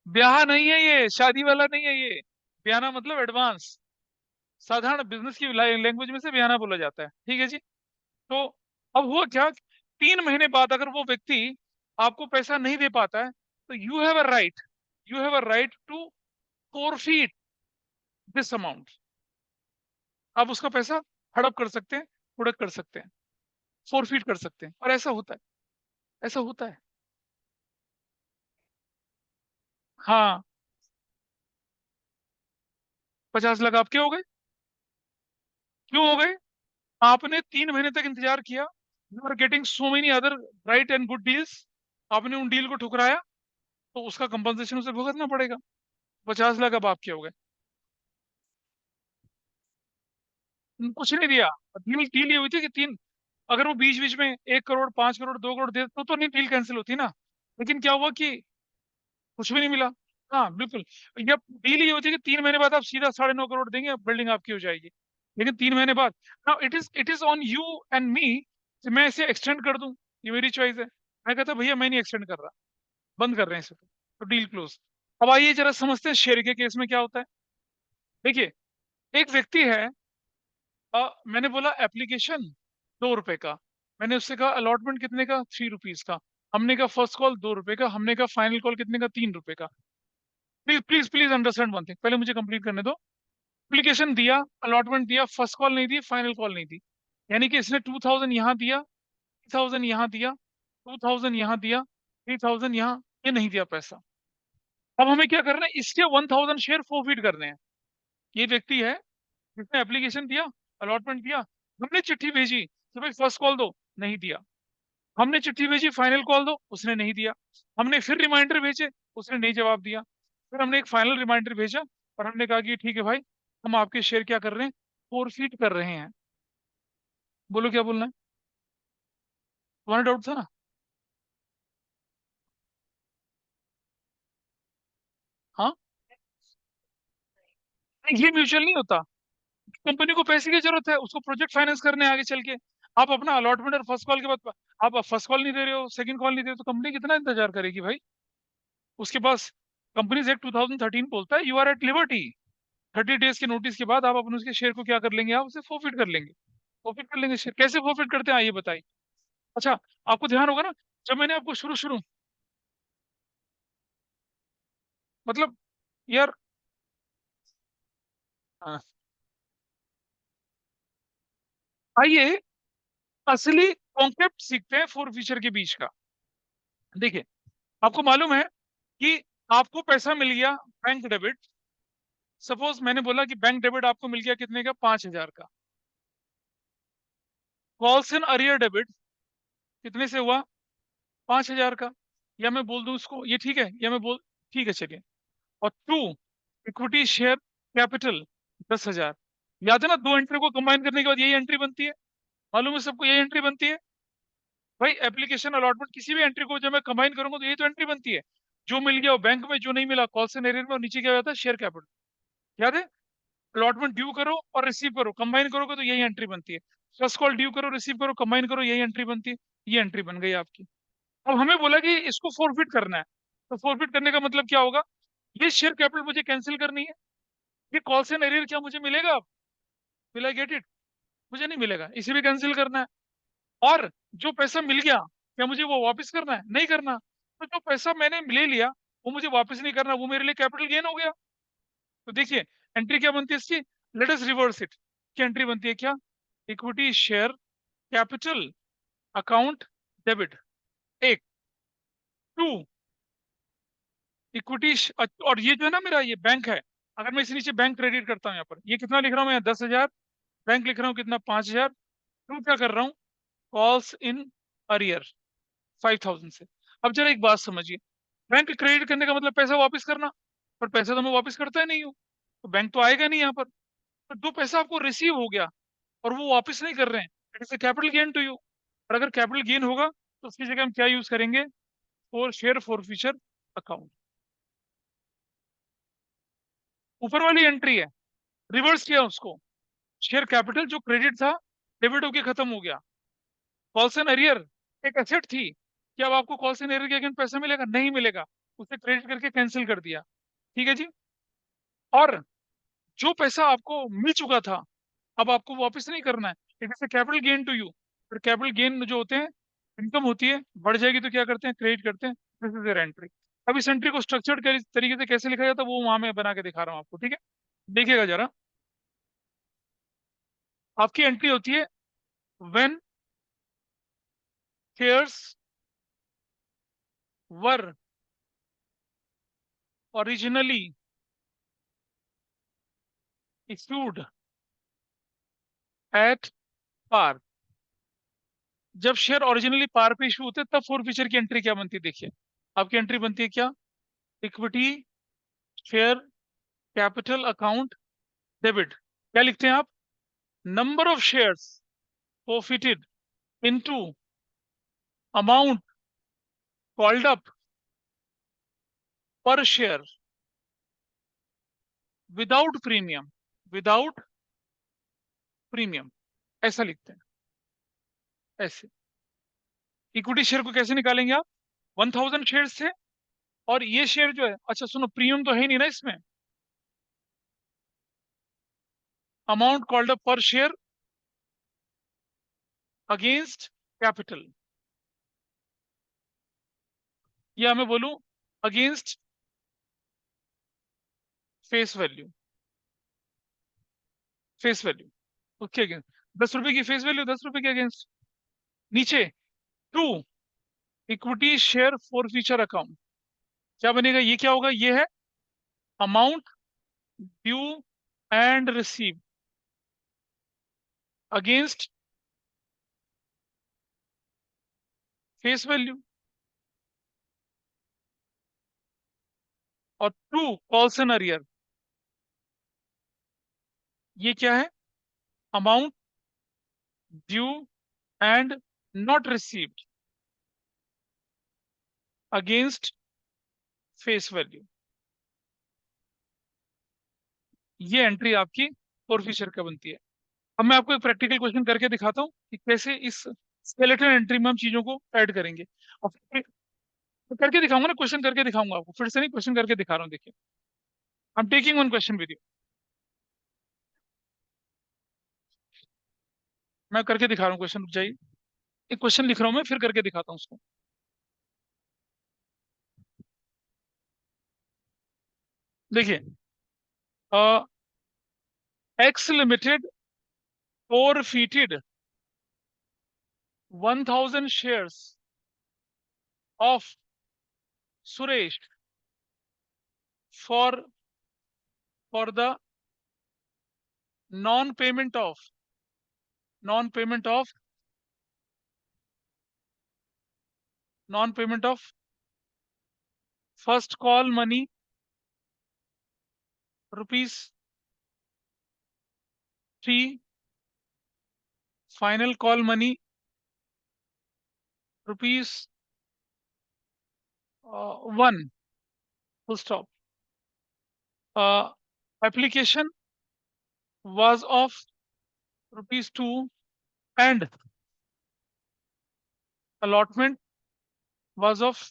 ब्याह नहीं है ये, शादी वाला नहीं है ये। ब्याना मतलब एडवांस। साधारण बिजनेस की लैंग्वेज में से ब्याना बोला जाता है, ठीक है जी। तो अब हुआ क्या, 3 महीने बाद अगर वो व्यक्ति आपको पैसा नहीं दे पाता है तो you have a right to forfeit this amount. आप उसका पैसा हड़प कर सकते हैं, हुड़क कर सकते हैं, फोरफीट कर सकते हैं, और ऐसा होता है, ऐसा होता है। हाँ 50 लाख आपके हो गए। क्यों हो गए? आपने 3 महीने तक इंतजार किया, you are getting so many other right and good deals, आपने उन डील को ठुकराया, तो उसका कंपनसेशन उसे भुगतना पड़ेगा। 50 लाख अब आपके हो गए। कुछ नहीं दिया। डील डील ये हुई थी कि तीन, अगर वो बीच बीच में 1 करोड़ 5 करोड़ 2 करोड़ दे तो नहीं डील कैंसिल होती ना। लेकिन क्या हुआ कि कुछ भी नहीं मिला। हाँ बिल्कुल। ये डील ये होती है कि 3 महीने बाद आप सीधा 9.5 करोड़ देंगे, बिल्डिंग आपकी हो जाएगी। लेकिन 3 महीने बाद, now it is on you and me, मैं इसे एक्सटेंड कर दूं, ये मेरी चॉइस है। मैं कहता भैया मैं नहीं एक्सटेंड कर रहा, बंद कर रहे हैं इसे, तो डील क्लोज। अब आइए जरा समझते हैं शेयर के केस में क्या होता है। देखिए एक व्यक्ति है, मैंने बोला एप्लीकेशन 2 रुपए का, मैंने उससे कहा अलॉटमेंट कितने का, 3 रुपीज का। हमने कहा फर्स्ट कॉल 2 रुपए का, हमने कहा फाइनल कॉल कितने का, 3 रुपए का। Please please please understand one thing, पहले मुझे कंप्लीट करने दो। एप्लीकेशन दिया, अलॉटमेंट दिया, फर्स्ट कॉल नहीं दी, फाइनल कॉल नहीं दी, यानी कि इसने 2,000 यहाँ दिया, 3,000 यहाँ दिया, 2,000 यहाँ दिया, 3,000 यहाँ, ये नहीं दिया पैसा। अब हमें क्या करना है, इसके 1,000 शेयर फोरफीट करने हैं। ये व्यक्ति है जिसने एप्लीकेशन दिया, अलॉटमेंट दिया, हमने चिट्ठी भेजी कि भाई फर्स्ट कॉल दो, नहीं दिया। हमने चिट्ठी भेजी फाइनल कॉल दो, उसने नहीं दिया। हमने फिर रिमाइंडर भेजे, उसने नहीं जवाब दिया। फिर हमने एक फाइनल रिमाइंडर भेजा और हमने कहा कि ठीक है भाई हम आपके शेयर क्या कर रहे हैं, फोरफीट कर रहे हैं। बोलो क्या बोलना है, तुम्हारा डाउट था ना? हाँ नहीं, ये म्यूचुअल नहीं होता। कंपनी को पैसे की जरूरत है, उसको प्रोजेक्ट फाइनेंस करने हैं आगे चल के। आप अपना अलॉटमेंट और फर्स्ट कॉल के बाद आप फर्स्ट कॉल नहीं दे रहे हो, सेकंड कॉल नहीं दे रहे हो, तो कंपनी कितना इंतजार करेगी भाई? उसके पास कंपनीज एक्ट 2013 बोलता है you are at liberty 30 days के नोटिस के बाद आप अपन उसके शेयर को क्या कर लेंगे, आप उसे फोरफिट कर लेंगे। फोरफिट कर लेंगे शेयर। कैसे फोरफिट करते हैं आइए बताइए। अच्छा, आपको ध्यान होगा ना, जब मैंने आपको शुरू शुरू मतलब यार, हाँ, आइए असली कॉन्सेप्ट सीखते हैं फोर फीचर के बीच का। देखिए, आपको मालूम है कि आपको पैसा मिल गया बैंक डेबिट। सपोज मैंने बोला कि बैंक डेबिट आपको मिल गया कितने का, 5,000 का। कॉल्स इन अरियर डेबिट कितने से हुआ, 5,000 का। या मैं बोल दूं उसको, ये ठीक है, या मैं बोल, ठीक है चलिए। और टू, इक्विटी शेयर कैपिटल 10,000। याद है ना, दो एंट्री को कंबाइन करने के बाद यही एंट्री बनती है। मालूम है सबको यही एंट्री बनती है। भाई एप्लीकेशन अलॉटमेंट किसी भी एंट्री को जब मैं कंबाइन करूंगा तो यही तो एंट्री बनती है। जो मिल गया वो बैंक में, जो नहीं मिला कॉल्स एंड एरियर में, और नीचे क्या होता है, शेयर कैपिटल। याद है, अलॉटमेंट ड्यू करो और रिसीव करो, कंबाइन करोगे तो यही एंट्री बनती है। फर्स्ट कॉल ड्यू करो, रिसीव करो, कंबाइन करो, यही एंट्री बनती है। ये एंट्री बन गई आपकी। अब हमें बोला कि इसको फोरफिट करना है। तो फोरफिट करने का मतलब क्या होगा, ये शेयर कैपिटल मुझे कैंसिल करनी है। ये कॉल्स एंड एरियर क्या मुझे मिलेगा अब, विल आई गेट इट, मुझे नहीं मिलेगा, इसे भी कैंसिल करना है। और जो पैसा मिल गया, क्या मुझे वो वापस करना है, नहीं करना। तो जो पैसा मैंने ले लिया वो मुझे वापस नहीं करना, वो मेरे लिए कैपिटल गेन हो गया। तो देखिए एंट्री क्या बनती है इसकी, लेट अस रिवर्स इट। क्या एंट्री बनती है, क्या, equity share capital account debit, एक। टू, इक्विटी, और ये जो है ना मेरा ये बैंक है, अगर मैं इसे नीचे बैंक क्रेडिट करता हूँ यहाँ पर, ये कितना लिख रहा हूँ मैं, 10,000। बैंक लिख रहा हूँ कितना, 5,000। टू क्या कर रहा हूँ, कॉल्स इन अरियर 5,000 से। अब जरा एक बात समझिए, बैंक क्रेडिट करने का मतलब पैसा वापस करना, पर पैसा तो मैं वापस करता ही नहीं हूँ, तो बैंक तो आएगा नहीं यहाँ पर। तो जो पैसा आपको रिसीव हो गया और वो वापस नहीं कर रहे हैं, it is capital gain to you. और अगर कैपिटल गेन होगा तो उसकी जगह हम क्या यूज करेंगे, for share for future account. ऊपर वाली एंट्री है, रिवर्स किया उसको। शेयर कैपिटल जो क्रेडिट था, डेबिट होके खत्म हो गया। कॉल्स एंड अरियर एक एसेट थी, क्या अब आपको कॉल्स एंड अरियर के अगेंस्ट पैसा मिलेगा, नहीं मिलेगा, उसे क्रेडिट करके कैंसिल कर दिया। ठीक है जी। और जो पैसा आपको मिल चुका था, अब आपको वापस नहीं करना है, it is capital gain to you. फिर कैपिटल गेन जो होते हैं, इनकम होती है, बढ़ जाएगी तो क्या करते हैं, क्रेडिट करते हैं। This is there entry. अब इस एंट्री को स्ट्रक्चर्ड तरीके से कैसे लिखा जाता है वो वहां मैं बना के दिखा रहा हूँ आपको, ठीक है। देखिएगा जरा, आपकी एंट्री होती है when shares were originally issued at par. जब शेयर ओरिजिनली पार पे इशू होते हैं तब फोर फीचर की एंट्री क्या बनती है, देखिए आपकी एंट्री बनती है क्या, equity share capital account debit. क्या लिखते हैं आप, number of shares forfeited into amount called up per share without premium, without premium, ऐसा लिखते हैं। ऐसे इक्विटी शेयर को कैसे निकालेंगे आप, 1,000 शेयर्स थे और ये शेयर जो है, अच्छा सुनो, प्रीमियम तो है ही नहीं ना इसमें, अमाउंट कॉल्ड अप पर शेयर अगेंस्ट कैपिटल, या मैं बोलूं against face value, face value okay, against 10 रुपए की फेस वैल्यू, 10 रुपए के अगेंस्ट। नीचे to, equity share for future account, क्या बनेगा, ये क्या होगा, ये है amount due and receive against face value. और टू, कॉल्स एंड अरियर, ये क्या है, amount due and not received against face value. ये एंट्री आपकी फोरफिशर का बनती है। अब मैं आपको एक प्रैक्टिकल क्वेश्चन करके दिखाता हूँ कि कैसे इस स्केलेटन एंट्री में हम चीजों को ऐड करेंगे। और फिर करके दिखाऊंगा ना, क्वेश्चन करके दिखाऊंगा आपको, फिर से नहीं, क्वेश्चन करके दिखा रहा हूँ। देखिए, I am taking one question with you. मैं करके दिखा रहा हूँ क्वेश्चन, रुक जाइए, एक क्वेश्चन लिख रहा हूँ मैं, फिर करके दिखाता हूँ उसको। देखिए, x limited forfeited 1000 shares of Suresh for the non-payment of first call money rupees 3, final call money rupees 1, full stop. Application was of rupees 2 and allotment was of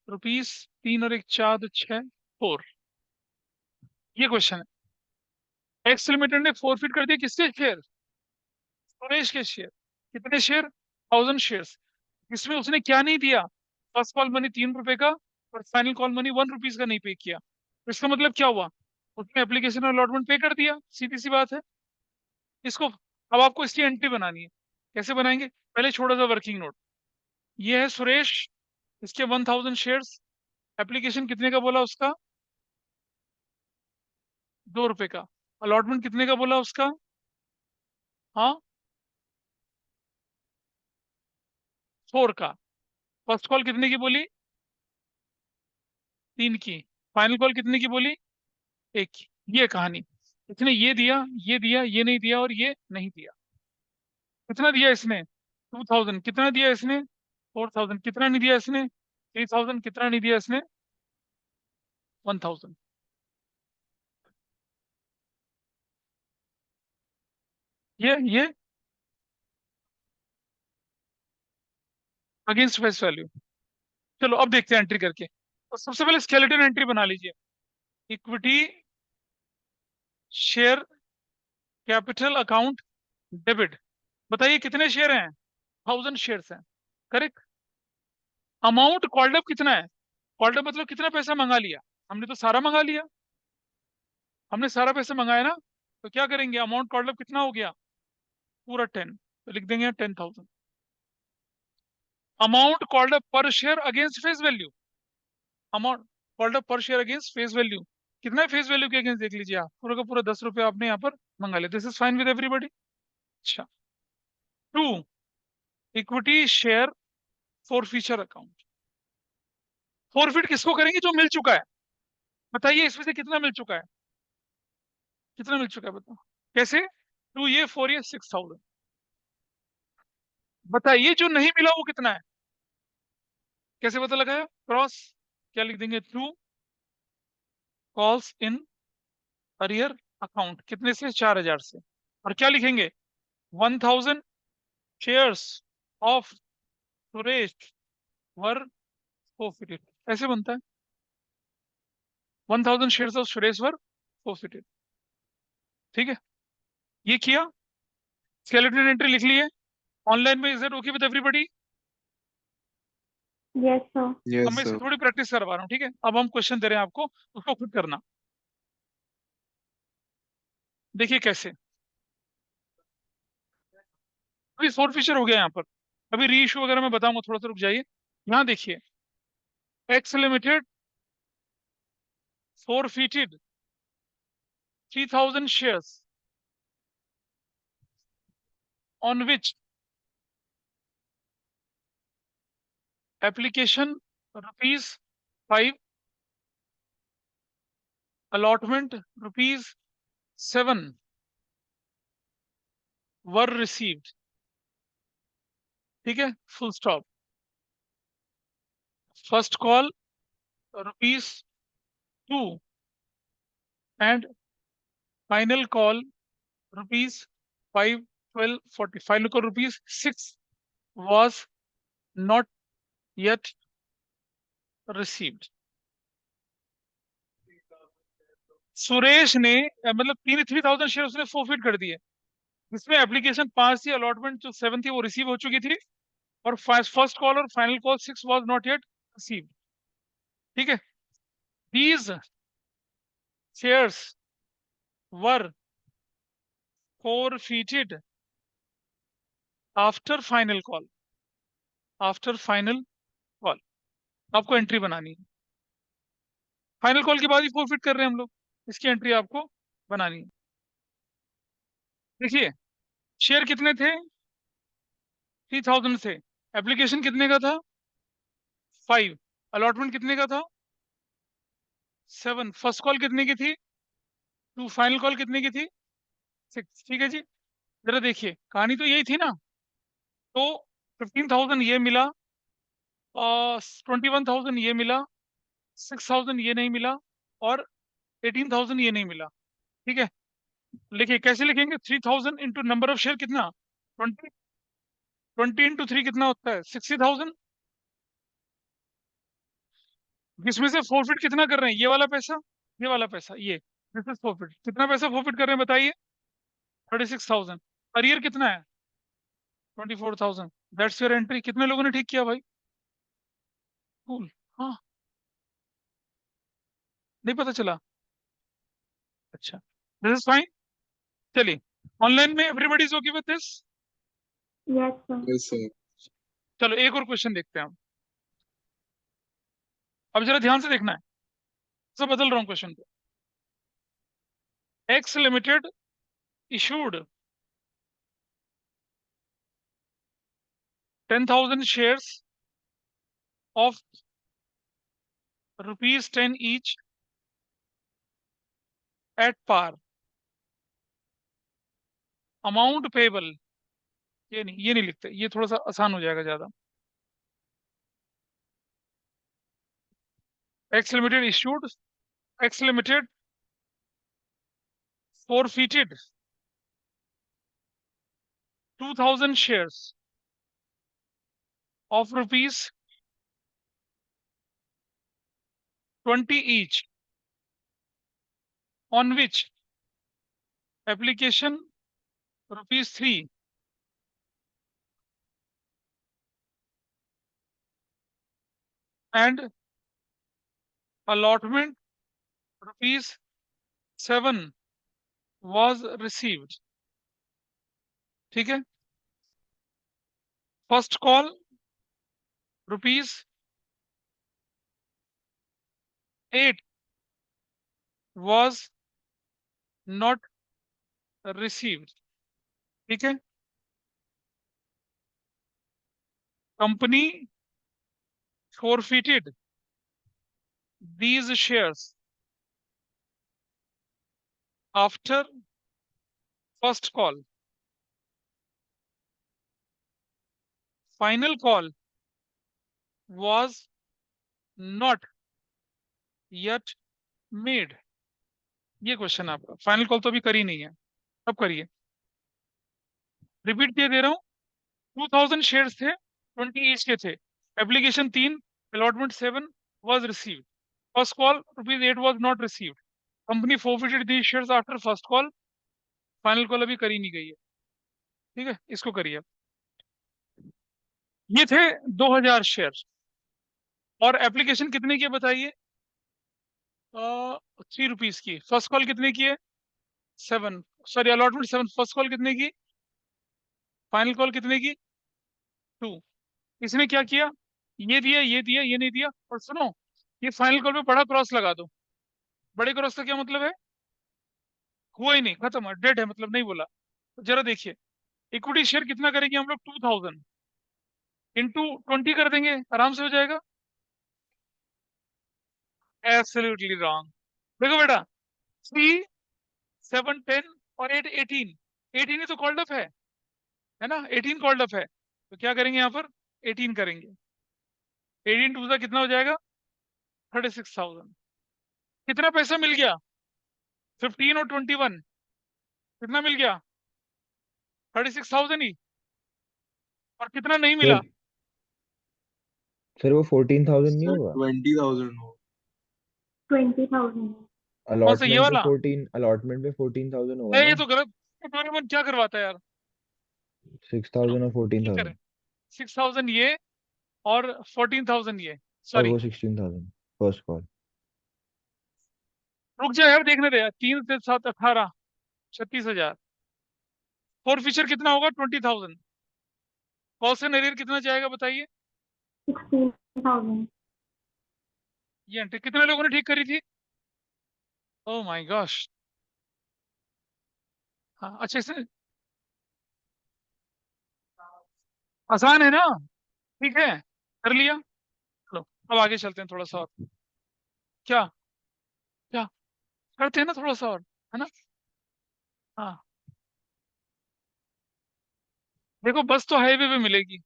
rupees 3 और 1 4 2 6 4। ये क्वेश्चन है। एक्स लिमिटेड ने फोरफिट कर दिया किसके शेयर? सुरेश के शेयर। कितने शेयर? 1000 शेयर्स। इसमें उसने क्या नहीं दिया? फर्स्ट कॉल मनी 3 रुपए का और फाइनल कॉल मनी 1 रुपीज का नहीं पे किया। तो इसका मतलब क्या हुआ? उसने एप्लीकेशन और अलॉटमेंट पे कर दिया, सीधी सी बात है। इसको अब आपको इसकी एंट्री बनानी है। कैसे बनाएंगे? पहले छोटा सा वर्किंग नोट। ये है सुरेश, इसके 1000 शेयर्स। एप्लीकेशन कितने का बोला उसका? 2 रुपए का। अलॉटमेंट कितने का बोला उसका? हाँ, 4 का। फर्स्ट कॉल कितने की बोली? 3 की। फाइनल कॉल कितने की बोली? 1 की। ये कहानी। इसने ये दिया, ये दिया, ये नहीं दिया और ये नहीं दिया। कितना दिया इसने? 2000। कितना दिया इसने? 4000। कितना नहीं दिया इसने? 3000। कितना नहीं दिया इसने? 1000। ये अगेंस्ट फेस वैल्यू। चलो अब देखते हैं एंट्री करके। तो सबसे पहले स्केलेटन एंट्री बना लीजिए। Equity share capital account debit. बताइए कितने शेयर हैं? 1000 शेयर्स हैं, करेक्ट। अमाउंट कॉल्ड अप कितना है? कॉल्ड अप मतलब कितना पैसा मंगा लिया? हमने तो सारा मंगा लिया, हमने सारा पैसा मंगाया ना। तो क्या करेंगे? अमाउंट कॉल्ड अप कितना हो गया? पूरा 10, तो लिख देंगे 10,000। अमाउंट कॉल्ड अप पर share against face value. Amount called up पर शेयर अगेंस्ट फेस वैल्यू। कितना है फेस वैल्यू के अगेंस्ट? देख लीजिए आप, पूरा का पूरा 10 रुपए आपने यहाँ पर मंगा लिया। This is fine with everybody. अच्छा। 2, equity share for future account. Forfeit किसको करेंगे? जो मिल चुका है। बताइए इसमें से कितना मिल चुका है? कितना मिल चुका है बताओ। कैसे? 2 ये 4 ये 6000। बताइए जो नहीं मिला वो कितना है? कैसे पता लगाया? क्रॉस। क्या लिख देंगे? 2 कॉल्स इन अरियर अकाउंट। कितने से? 4000 से। और क्या लिखेंगे? 1000 shares of Suresh were forfeited. ऐसे बनता है। 1000 shares of Suresh were forfeited. ठीक है, ये किया। स्केलेटन एंट्री लिख लिए ऑनलाइन में। Is it okay with everybody? Yes, sir. अब Yes, मैं इससे sir. थोड़ी प्रैक्टिस करवा रहा हूँ, ठीक है। अब हम क्वेश्चन दे रहे हैं आपको, उसको खुद करना। देखिए कैसे। अभी फोर फीचर हो गया यहाँ पर। अभी री इशू वगैरह मैं बताऊंगा, थोड़ा सा रुक जाइए। यहाँ देखिए, x limited forfeited 3000 shares on which application rupees 5, allotment rupees 7 were received। ठीक है, full stop. First call rupees 2 and final call rupees 5 12 40। final call rupees 6 was not yet received। Suresh ने मतलब 3000 शेयर उसने फोरफिट कर दिए। जिसमें एप्लीकेशन 5 थी, अलॉटमेंट जो 7 थी वो रिसीव हो चुकी थी, और फर्स्ट कॉल और final call 6 was not yet received. ठीक है, these shares were forfeited after final call. After final call आपको एंट्री बनानी है, फाइनल कॉल के बाद ही फॉरफिट कर रहे हैं हम लोग, इसकी एंट्री आपको बनानी है। देखिए, शेयर कितने थे? 3000 थे। एप्लीकेशन कितने का था? 5। अलॉटमेंट कितने का था? 7। फर्स्ट कॉल कितने की थी? 2। फाइनल कॉल कितने की थी? 6। ठीक है जी, जरा देखिए, कहानी तो यही थी ना। तो 15,000 ये मिला, 21,000 ये मिला, 6,000 ये नहीं मिला, और 18,000 ये नहीं मिला। ठीक है, लिखिए कैसे लिखेंगे? 3,000 इंटू नंबर ऑफ शेयर कितना? 20। 20 इंटू 3 कितना होता है? 60,000। जिसमें से फॉरफिट कितना कर रहे हैं? ये वाला पैसा, ये वाला पैसा, ये दिस इज फॉरफिट। कितना पैसा फॉरफिट कर रहे हैं बताइए? 36,000। अरियर कितना है? 24,000। That's your entry. कितने लोगों ने ठीक किया भाई? कूल। हाँ, नहीं पता चला? अच्छा, दिस इज फाइन। चलिए, ऑनलाइन में everybody is okay with this? Yes, sir. Yes, sir. चलो एक और क्वेश्चन देखते हैं हम। अब जरा ध्यान से देखना है, सब बदल रहा हूँ क्वेश्चन को। X limited issued 10,000 shares of rupees 10 each at par. Amount payable, ये नहीं लिखते, ये थोड़ा सा आसान हो जाएगा ज्यादा। X Limited issued, X Limited forfeited 2,000 shares of rupees 20 each, on which application rupees 3 and allotment rupees 7 was received. ठीक है, first call rupees 8 was not received. ठीक है, company forfeited these shares after first call. Final call was not yet made. ये क्वेश्चन आपका, फाइनल कॉल तो अभी करी नहीं है, अब करिए। रिपीट किए दे रहा हूं, 2,000 शेयर्स थे, 20 ईच के थे। Application 3, allotment 7 was received. First call rupees 8 was not received. Company forfeited these shares after first call. Final call अभी करी नहीं गई है। ठीक है, इसको करिए। ये थे 2,000 शेयर, और एप्लीकेशन कितने की है बताइए? 3 रुपीज की। फर्स्ट कॉल कितने की है? 7। Sorry, allotment 7। फर्स्ट कॉल कितने की? फाइनल कॉल कितने की? 2। इसने क्या किया? ये दिया, ये दिया, ये नहीं दिया। और सुनो, ये फाइनल कॉल पे बड़ा क्रॉस लगा दो। बड़े क्रॉस का क्या मतलब है? हुआ ही नहीं, खत्म है, डेड है, मतलब नहीं बोला। तो जरा देखिए, इक्विटी शेयर कितना करेंगे हम लोग? 2,000 इंटू 20 कर देंगे, आराम से हो जाएगा। Absolutely wrong. देखो बेटा, 3, 7, 10 और 8, 18। 18 ही तो कॉल्ड अप है ना? 18 कॉल्ड अप है, तो क्या करेंगे यहाँ पर? 18 करेंगे। 18 टू सा कितना हो जाएगा? 36,000। कितना पैसा मिल गया? 15 और 21 कितना मिल गया? 36,000 ही। और कितना नहीं मिला? फिर वो 14,000 नहीं Sir, होगा? 20,000 हो. 20,000. कौन सा, ये अलॉटमेंट पे वाला? 14,000 होगा ये ना? तो गलत, डोरेमोन क्या करवाता है यार? 6,000 और ठीक करे, 14,000 6,000 ये और 14,000 ये, और सॉरी। वो 16,000 फर्स्ट कॉल। रुक जा यार, देखने दे यार, 3 से 7 18, 36,000। फोर फीचर कितना होगा? 20,000। कॉस्ट एंड एरियर कितना जाएगा बताइए? 16,000। ये एंट्री कितने लोगों ने ठीक करी थी? Oh my gosh. हाँ अच्छा, इससे आसान है ना? ठीक है, कर लिया। चलो अब आगे चलते हैं थोड़ा सा और। क्या क्या करते हैं ना थोड़ा सा और, है ना? हाँ, देखो बस तो हाईवे पे मिलेगी,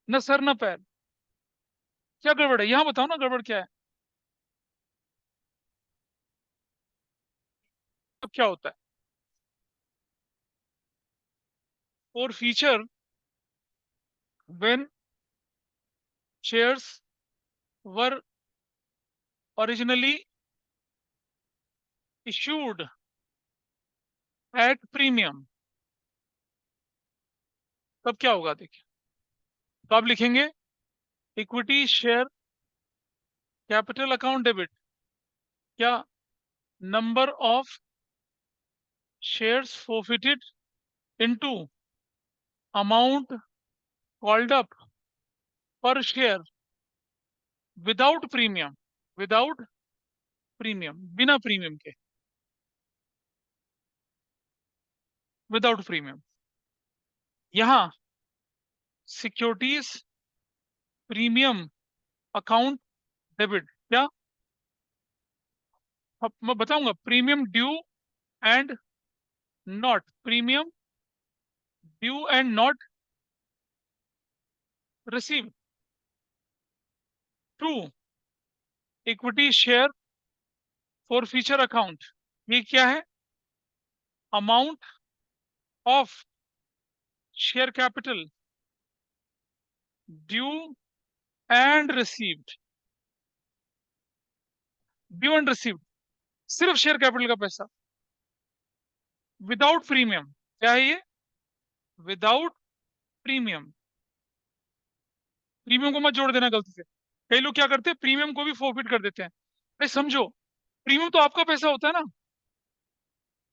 न सर न पैर। क्या गड़बड़ है यहाँ, बताओ ना गड़बड़ क्या है? अब क्या होता है? और feature when shares were originally issued at premium, तब क्या होगा देखिए। तो आप लिखेंगे equity share capital account debit, क्या number of shares forfeited into amount called up per share without premium, without premium, बिना प्रीमियम के, विदाउट प्रीमियम। यहां सिक्योरिटीज प्रीमियम अकाउंट डेबिट, क्या? अब मैं बताऊंगा, premium due and not premium due and not receive to equity share for future account. ये क्या है? Amount of share capital due and received, due and received, सिर्फ शेयर कैपिटल का पैसा, विदाउट प्रीमियम। क्या है ये? Without premium. प्रीमियम को मत जोड़ देना गलती से। कई लोग क्या करते हैं, प्रीमियम को भी फोरफिट कर देते हैं। भाई समझो, प्रीमियम तो आपका पैसा होता है ना,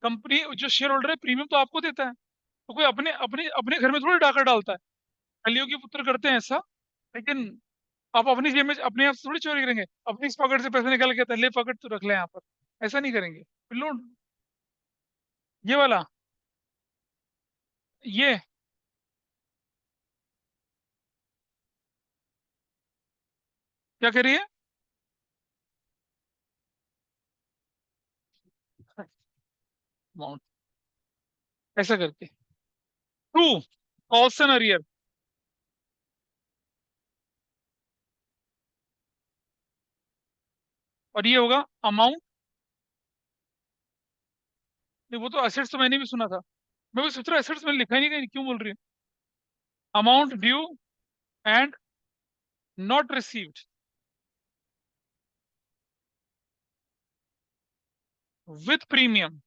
कंपनी जो शेयर होल्डर है प्रीमियम तो आपको देता है। तो कोई अपने अपने अपने घर में थोड़ी डाका डालता है। कलियों के पुत्र करते हैं ऐसा, लेकिन आप अपनी जेब में अपने आप से थोड़ी चोरी करेंगे, अपनी इस पॉकेट से पैसे निकाल के कहते हैं, ले पॉकेट तो रख ले यहाँ पर। ऐसा नहीं करेंगे लो। ये वाला, ये क्या कह रही है? अमाउंट ऐसा करके, टू ऑप्शन अरियर, और ये होगा अमाउंट। वो तो असेट्स तो मैंने भी सुना था, मैं भी सोच रहा एसेट्स मैंने लिखा ही नहीं, कहीं क्यों बोल रही हूँ? Amount due and not received with premium.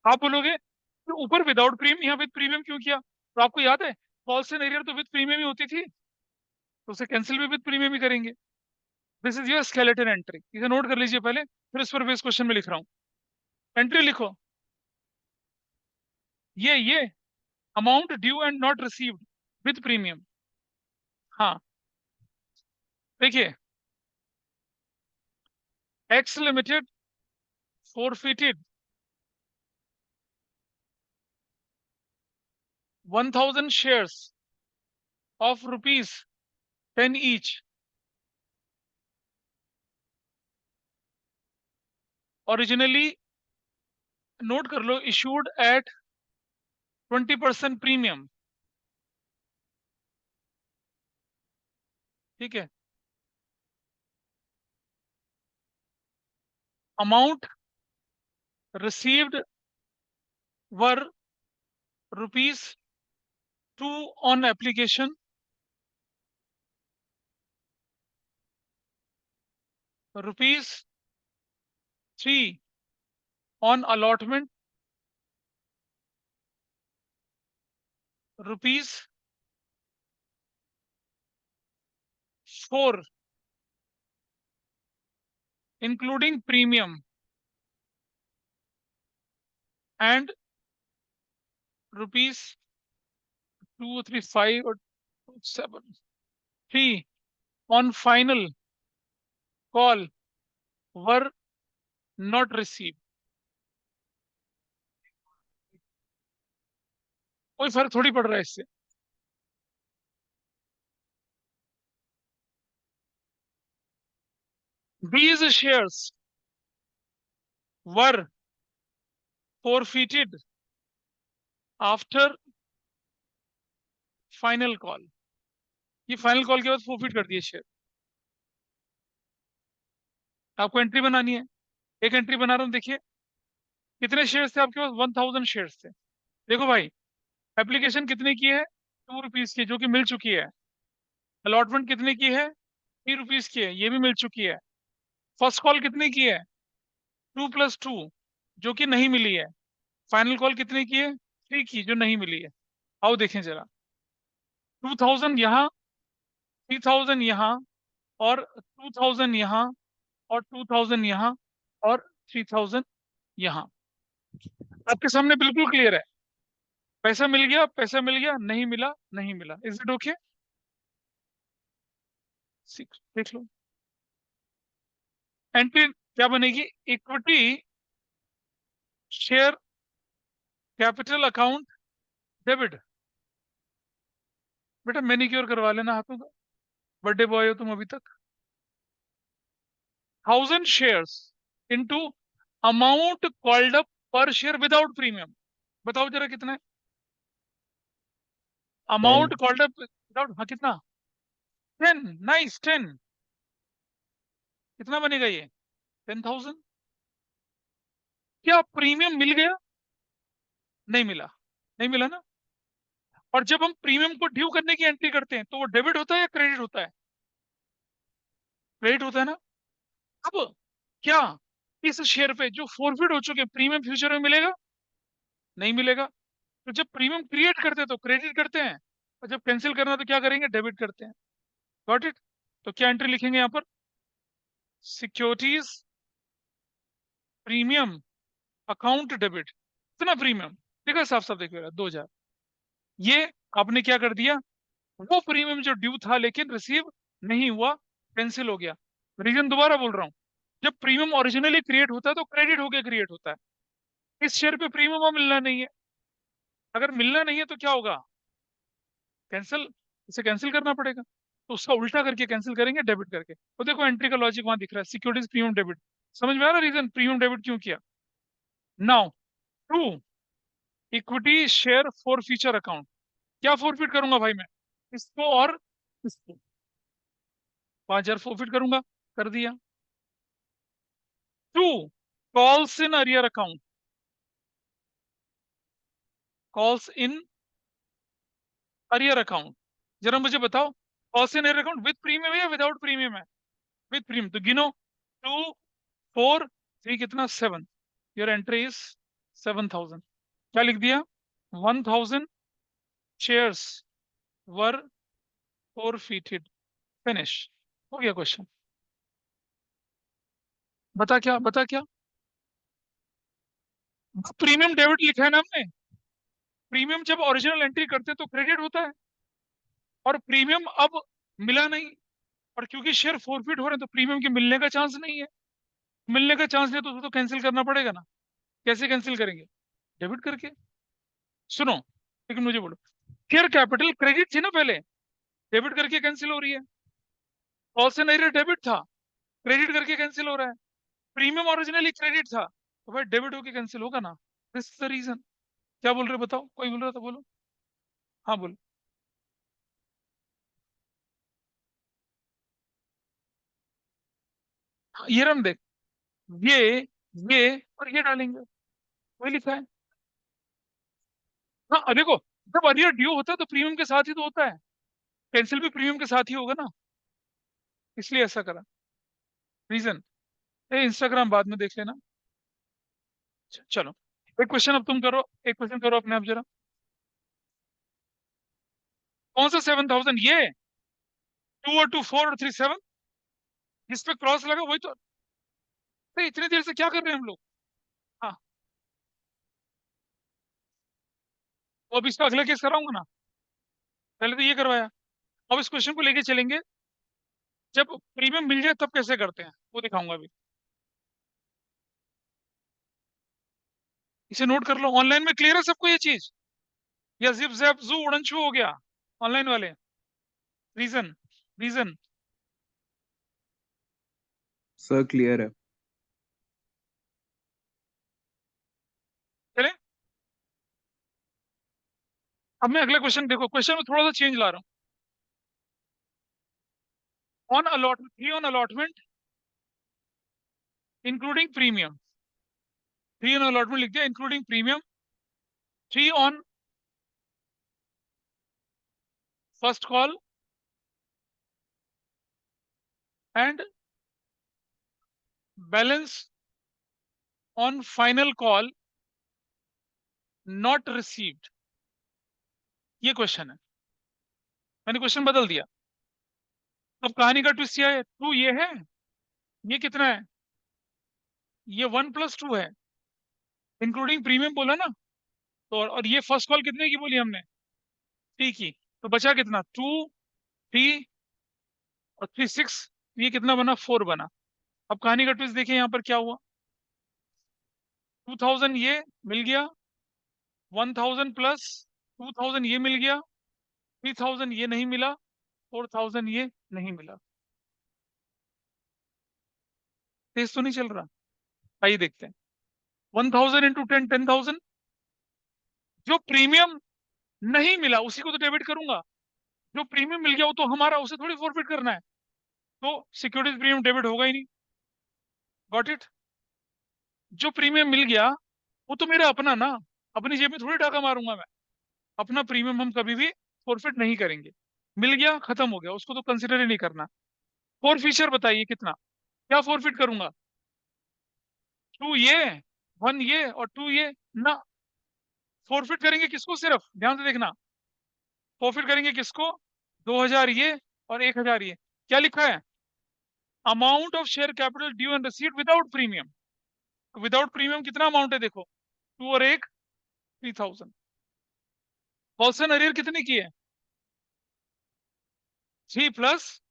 आप बोलोगे कि ऊपर विदाउट प्रीमियम, यहाँ विद प्रीमियम क्यों किया? तो आपको याद है कॉल्स एंड एरियर तो विद प्रीमियम ही होती थी, तो उसे कैंसिल भी विद प्रीमियम ही करेंगे। This is your skeleton entry, इसे नोट कर लीजिए पहले, फिर उस पर बेस क्वेश्चन में लिख रहा हूँ। एंट्री लिखो, ये amount due and not received with premium. हाँ देखिए, x limited forfeited 1,000 shares of rupees 10 each, originally, note कर लो, issued at 20% प्रीमियम। ठीक है, amount received were rupees 2 on application, rupees 3 on allotment rupees 4 including premium and rupees 235 or 273 on final call were not received. कोई फर्क थोड़ी पड़ रहा है इससे. These shares were forfeited after final call. ये फाइनल कॉल के बाद फोरफिट कर दिए शेयर. आपको एंट्री बनानी है. एक एंट्री बना रहा हूं. देखिए कितने शेयर्स थे आपके पास. 1000 शेयर्स थे. देखो भाई, एप्लीकेशन कितने की है. 2 रुपीज की, जो कि मिल चुकी है. अलॉटमेंट कितने की है. 3 रुपीज की है, ये भी मिल चुकी है. फर्स्ट कॉल कितने की है. 2+2, जो कि नहीं मिली है. फाइनल कॉल कितने की है. 3 की, जो नहीं मिली है. आओ देखें जरा. 2000 यहाँ, 3000 यहाँ, और 2000 यहाँ, और 2000 यहाँ, और 3000 यहाँ. आपके सामने बिल्कुल क्लियर है. पैसा मिल गया, पैसा मिल गया, नहीं मिला, नहीं मिला. Is it okay. देख लो. एंट्री क्या बनेगी. Equity share capital account debit. बेटा मैनिक्योर करवा लेना हाथों का. बर्थडे बॉय हो तुम अभी तक. 1000 shares into amount called up पर शेयर विदाउट प्रीमियम. बताओ जरा कितना है. अमाउंट कॉल्ड अप विदाउट, हाँ कितना. 10. नाइस. 10 कितना बनेगा ये. 10,000. क्या प्रीमियम मिल गया. नहीं मिला. नहीं मिला ना. और जब हम प्रीमियम को ड्यू करने की एंट्री करते हैं तो वो डेबिट होता है या क्रेडिट होता है. क्रेडिट होता है ना. अब क्या इस शेयर पे जो फॉरफिट हो चुके प्रीमियम फ्यूचर में मिलेगा. नहीं मिलेगा. तो जब प्रीमियम क्रिएट करते हैं तो क्रेडिट करते हैं, और जब कैंसिल करना तो क्या करेंगे. डेबिट करते हैं. Got it. तो क्या एंट्री लिखेंगे यहाँ पर. Securities premium account debit. इतना प्रीमियम देखा, साफ साफ देखिएगा. 2000. ये आपने क्या कर दिया. वो प्रीमियम जो ड्यू था लेकिन रिसीव नहीं हुआ, कैंसिल हो गया. रीजन दोबारा बोल रहा हूं. जब प्रीमियम ओरिजिनली क्रिएट होता है तो क्रेडिट होके क्रिएट होता है. इस शेयर पे प्रीमियम अब मिलना नहीं है. अगर मिलना नहीं है तो क्या होगा. कैंसिल. इसे कैंसिल करना पड़ेगा. तो उसका उल्टा करके कैंसिल करेंगे, डेबिट करके. तो देखो एंट्री का लॉजिक वहां दिख रहा है. Securities premium debit. समझ में आ रहा रीजन प्रीमियम डेबिट क्यों किया. Now to equity share for future account. क्या फॉरफिट करूंगा भाई मैं. इसको और इसको. 5000 फॉरफिट करूंगा. कर दिया. To calls in arrear account. Calls in arrear account. जरा मुझे बताओ, calls in arrear account with premium है या विदाउट प्रीमियम है. With premium. तो गिनो. 2, 4, 3 कितना. 7. Your entry is 7000. क्या लिख दिया. 1000 शेयर्स वर फॉरफिटेड. फिनिश. हो गया क्वेश्चन. बता क्या, बता क्या. प्रीमियम डेबिट लिखा है ना हमने. प्रीमियम जब ओरिजिनल एंट्री करते हैं तो क्रेडिट होता है, और प्रीमियम अब मिला नहीं, और क्योंकि शेयर फॉरफिट हो रहे हैं तो प्रीमियम के मिलने का चांस नहीं है. मिलने का चांस नहीं तो उसको तो कैंसिल करना पड़ेगा ना. कैसे कैंसिल करेंगे. डेबिट करके. सुनो, लेकिन मुझे बोलो, शेयर कैपिटल क्रेडिट थी ना पहले, डेबिट करके कैंसिल हो रही है. कॉस्ट एंड डेबिट था, क्रेडिट करके कैंसिल हो रहा है. प्रीमियम ओरिजिनली क्रेडिट था, तो भाई डेबिट होके कैंसिल होगा ना. This is the reason. क्या बोल रहे बताओ. कोई बोल रहा था, बोलो. हाँ बोलो. हाँ, ये रम देख. ये ये और ये डालेंगे. वही लिखा है. हाँ देखो, जब अरियर ड्यू होता है तो प्रीमियम के साथ ही तो होता है. कैंसिल भी प्रीमियम के साथ ही होगा ना. इसलिए ऐसा करा. रीजन. इंस्टाग्राम बाद में देख लेना. चलो एक क्वेश्चन अब तुम करो, एक क्वेश्चन करो अपने आप जरा। कौन सा 7,000? ये 2 और 2 4 और 3 7, जिस पे क्रॉस लगा वही तो। अरे इतनी देर से क्या कर रहे हैं हम लोग? हाँ, वो अब इसका अगला केस कराऊंगा ना, पहले तो ये करवाया। अब इस क्वेश्चन को लेके चलेंगे, जब प्रीमियम मिल जाए तब कैसे करते हैं वो दिखाऊंगा अभी। इसे नोट कर लो, ऑनलाइन में क्लियर है सबको ये चीज, या जिप जैप जू उड़न छू हो गया ऑनलाइन वाले? Reason, reason. सर क्लियर है। चले, अब मैं अगला क्वेश्चन, देखो क्वेश्चन में थोड़ा सा चेंज ला रहा हूँ। On allotment, 3 on allotment including premium, 3 on allotment लिख दिया including premium, 3 on first call and balance on final call not received. ये क्वेश्चन है, मैंने क्वेश्चन बदल दिया। अब कहानी का ट्विस्ट ये है, 2 ये है, ये कितना है? ये 1 + 2 है, इंक्लूडिंग प्रीमियम बोला ना। तो और ये फर्स्ट कॉल कितने की बोली हमने? 3 की। तो बचा कितना? 2 3 और 3 6, ये कितना बना? 4 बना। अब कहानी का ट्विस्ट देखिए यहाँ पर क्या हुआ। 2000 ये मिल गया, 1000 प्लस 2000 ये मिल गया, 3000 ये नहीं मिला, 4000 ये नहीं मिला। तेज तो नहीं चल रहा? आइए देखते हैं। 1000 इंटू 10 10,000। जो प्रीमियम नहीं मिला उसी को तो डेबिट करूंगा, जो प्रीमियम मिल गया वो तो हमारा, उसे थोड़ी फॉरफिट करना है। तो सिक्योरिटीज प्रीमियम डेबिट होगा ही नहीं। Got it? जो प्रीमियम मिल गया वो तो मेरा अपना ना, अपनी जेब में थोड़ी टाका मारूंगा मैं। अपना प्रीमियम हम कभी भी फॉरफिट नहीं करेंगे। मिल गया, खत्म हो गया, उसको तो कंसिडर ही नहीं करना। फोर फीचर बताइए कितना, क्या फॉरफिट करूंगा? 2 ये, 1 ये और 2 ये ना। फॉरफिट करेंगे किसको? सिर्फ ध्यान से देखना, फॉरफिट करेंगे किसको? 2000 ये और 1000 ये। क्या लिखा है? Amount of share capital due and received without premium. Without premium कितना अमाउंट है देखो, 2 और 1 3000। कॉल्सन अरियर कितने की है? 3 +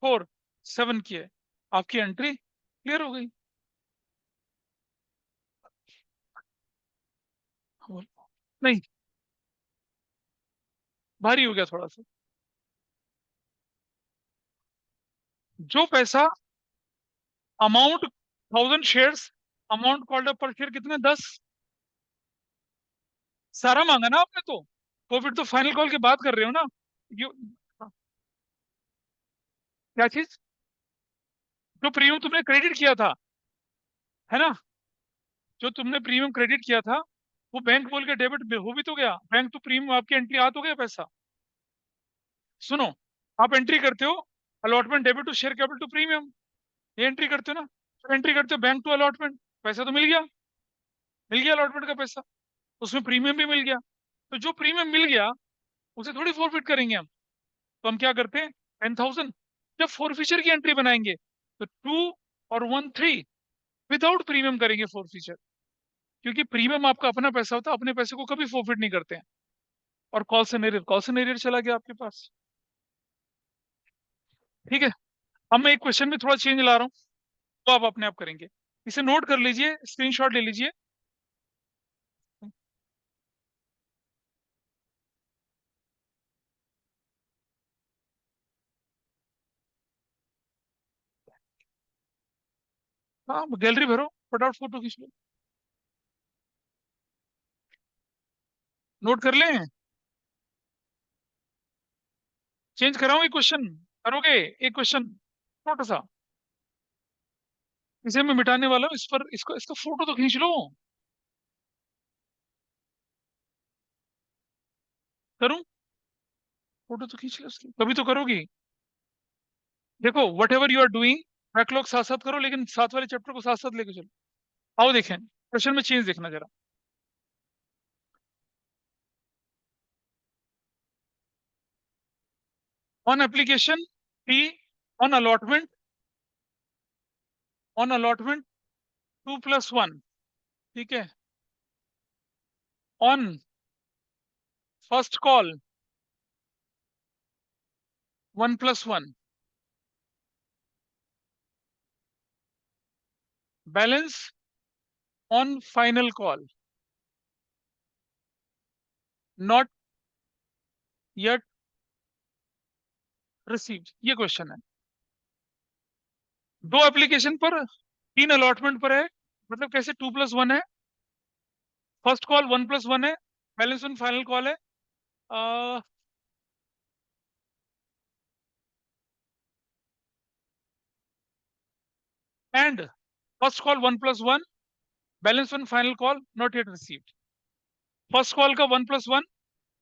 4 7 की है। आपकी एंट्री क्लियर हो गई। नहीं, भारी हो गया थोड़ा सा। जो पैसा amount 1000 shares, amount called up पर शेयर कितने? 10। सारा मांगा ना आपने तो, प्रॉफिट तो फाइनल कॉल की बात कर रहे हो ना। यू, क्या चीज? जो प्रीमियम तुमने क्रेडिट किया था, है ना, जो तुमने प्रीमियम क्रेडिट किया था वो बैंक बोल के डेबिट हो भी तो गया। बैंक तो प्रीमियम आपकी एंट्री आ तो गया पैसा। सुनो, आप एंट्री करते हो allotment debit to share capital to premium, ये एंट्री करते हो ना। तो एंट्री करते हो बैंक टू अलॉटमेंट, पैसा तो मिल गया, मिल गया अलॉटमेंट का पैसा, उसमें प्रीमियम भी मिल गया। तो जो प्रीमियम मिल गया उसे थोड़ी फॉरफिट करेंगे हम। तो हम क्या करते हैं? 10,000। जब फॉरफीचर की एंट्री बनाएंगे तो 2 और 1 3 विदाउट प्रीमियम करेंगे फॉरफीचर, क्योंकि प्रीमियम आपका अपना पैसा होता है, अपने पैसे को कभी फॉरफिट नहीं करते हैं। और कॉल एरियर चला गया आपके पास। ठीक है, अब मैं एक क्वेश्चन में थोड़ा चेंज ला रहा हूँ, तो आप अपने आप करेंगे। इसे नोट कर लीजिए, स्क्रीनशॉट ले लीजिए। हाँ, गैलरी भरो, फटाफट फोटो खींच लो। नोट कर लें? चेंज कराऊं एक क्वेश्चन? करोगे? एक क्वेश्चन छोटा सा, इसे मैं मिटाने वाला हूँ। इस पर इसको इसका फोटो तो खींच लो। करूं? फोटो तो खींच लो उसकी, कभी तो करोगी। देखो, whatever you are doing, backlog साथ साथ करो, लेकिन साथ वाले चैप्टर को साथ साथ लेके चलो। आओ देखें, क्वेश्चन में चेंज देखना जरा। On application fee on allotment 2+1, ठीक है। On first call 1+1, balance on final call not yet received, ये क्वेश्चन है। दो एप्लीकेशन पर 3 अलॉटमेंट पर है, मतलब कैसे 2+1 है, फर्स्ट कॉल 1+1 है, बैलेंस ऑन फाइनल कॉल है, and first call 1+1, balance on final call not yet received. First call का 1+1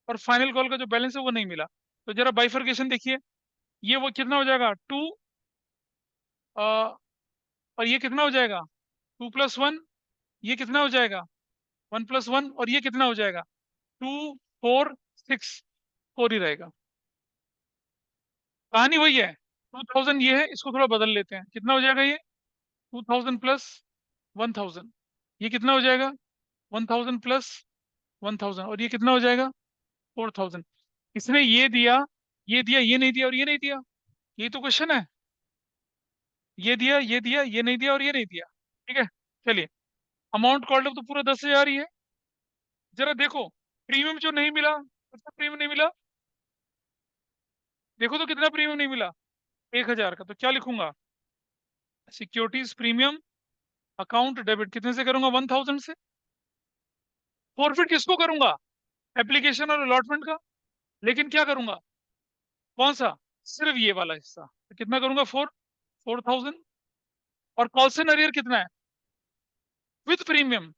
और फाइनल कॉल का जो बैलेंस है वो नहीं मिला। तो जरा बाइफर्केशन देखिए, ये वो कितना हो जाएगा 2, और ये कितना हो जाएगा 2+1, ये कितना हो जाएगा 1+1, और ये कितना हो जाएगा 2, 4, 6, 4 ही रहेगा। कहानी वही है, 2000 ये है, इसको थोड़ा बदल लेते हैं, कितना हो जाएगा ये 2000 प्लस 1000, ये कितना हो जाएगा 1000 प्लस 1000, और ये कितना हो जाएगा 4000। इसने ये दिया, ये दिया, ये नहीं दिया और ये नहीं दिया, ये तो क्वेश्चन है। ये दिया, ये दिया, ये नहीं दिया और ये नहीं दिया, ठीक है। चलिए, अमाउंट कॉल्ड अप तो पूरा 10,000 ही है। जरा देखो प्रीमियम जो नहीं मिला, कितना प्रीमियम नहीं मिला, देखो तो कितना प्रीमियम नहीं मिला, 1000 का। तो क्या लिखूंगा, सिक्योरिटीज प्रीमियम अकाउंट डेबिट कितने से करूंगा 1000 से। फॉरफिट किसको करूंगा, एप्लीकेशन और अलॉटमेंट का, लेकिन क्या करूंगा, कौन सा, सिर्फ ये वाला हिस्सा। तो कितना करूंगा 4000, और कॉल्सन अरियर कितना है विद प्रीमियम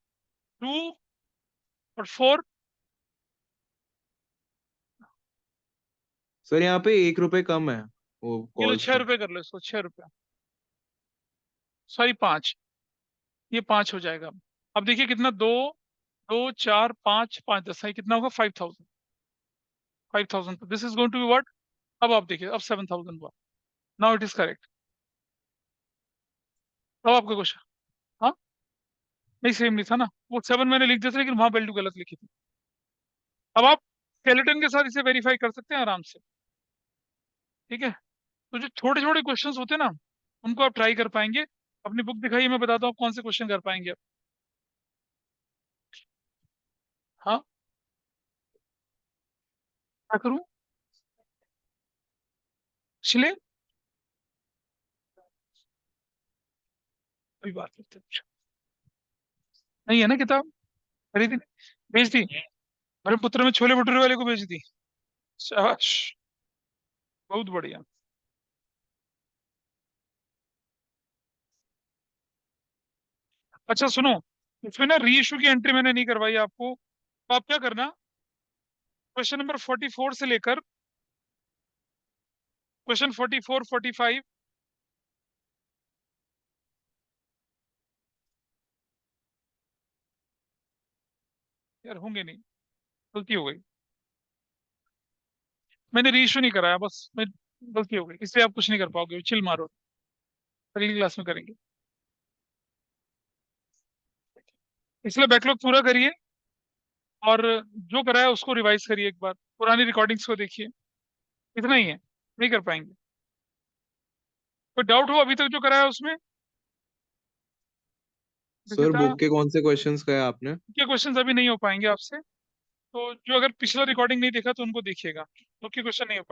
2 और 4। सर यहाँ पे 1 रुपए कम है वो ये लो कॉल्स 6 का। रुपए कर लो इसको, 6 रुपया, सॉरी 5, ये 5 हो जाएगा। अब देखिए कितना, 2, 2, 4, 5, 5, 10, है कितना होगा 5000, 5000। This is going to be what, अब आप देखिए, अब 7000 हुआ, नाउ इट इज करेक्ट। अब आपका क्वेश्चन, हाँ नहीं सेम नहीं था ना, वो 7 मैंने लिख दिया था लेकिन वहां वैल्यू गलत लिखी थी। अब आप स्केलेटन के साथ इसे वेरीफाई कर सकते हैं आराम से, ठीक है। तो जो छोटे छोटे क्वेश्चंस होते हैं ना, उनको आप ट्राई कर पाएंगे। अपनी बुक दिखाइए, मैं बताता हूँ कौन से क्वेश्चन कर पाएंगे आप। हाँ, क्या करूँ, चलिए अभी बात करते हैं। नहीं है ना किताब, खरीदी नहीं? भेज दी, मेरे पुत्र में छोले भटूरे वाले को भेज दी, शाबाश, बहुत बढ़िया। अच्छा सुनो, इसमें ना री इशू की एंट्री मैंने नहीं करवाई आपको, तो आप क्या करना, क्वेश्चन नंबर 44 से लेकर क्वेश्चन 44, 45, यार होंगे नहीं, गलती हो गई, मैंने री इशू नहीं कराया, बस मैं, गलती हो गई, इसलिए आप कुछ नहीं कर पाओगे, चिल मारो, अगली क्लास में करेंगे। इसलिए बैकलॉग पूरा करिए, और जो कराया उसको रिवाइज करिए, एक बार पुरानी रिकॉर्डिंग्स को देखिए, इतना ही है, नहीं कर पाएंगे। कोई डाउट हो अभी तक जो कराया उसमें, जैसे सर था, बुक के कौन से क्वेश्चंस कहे आपने? के क्वेश्चंस अभी नहीं हो पाएंगे आपसे, तो जो अगर पिछला रिकॉर्डिंग नहीं देखा तो उनको देखिएगा, तो क्वेश्चन नहीं हो पाएंगे।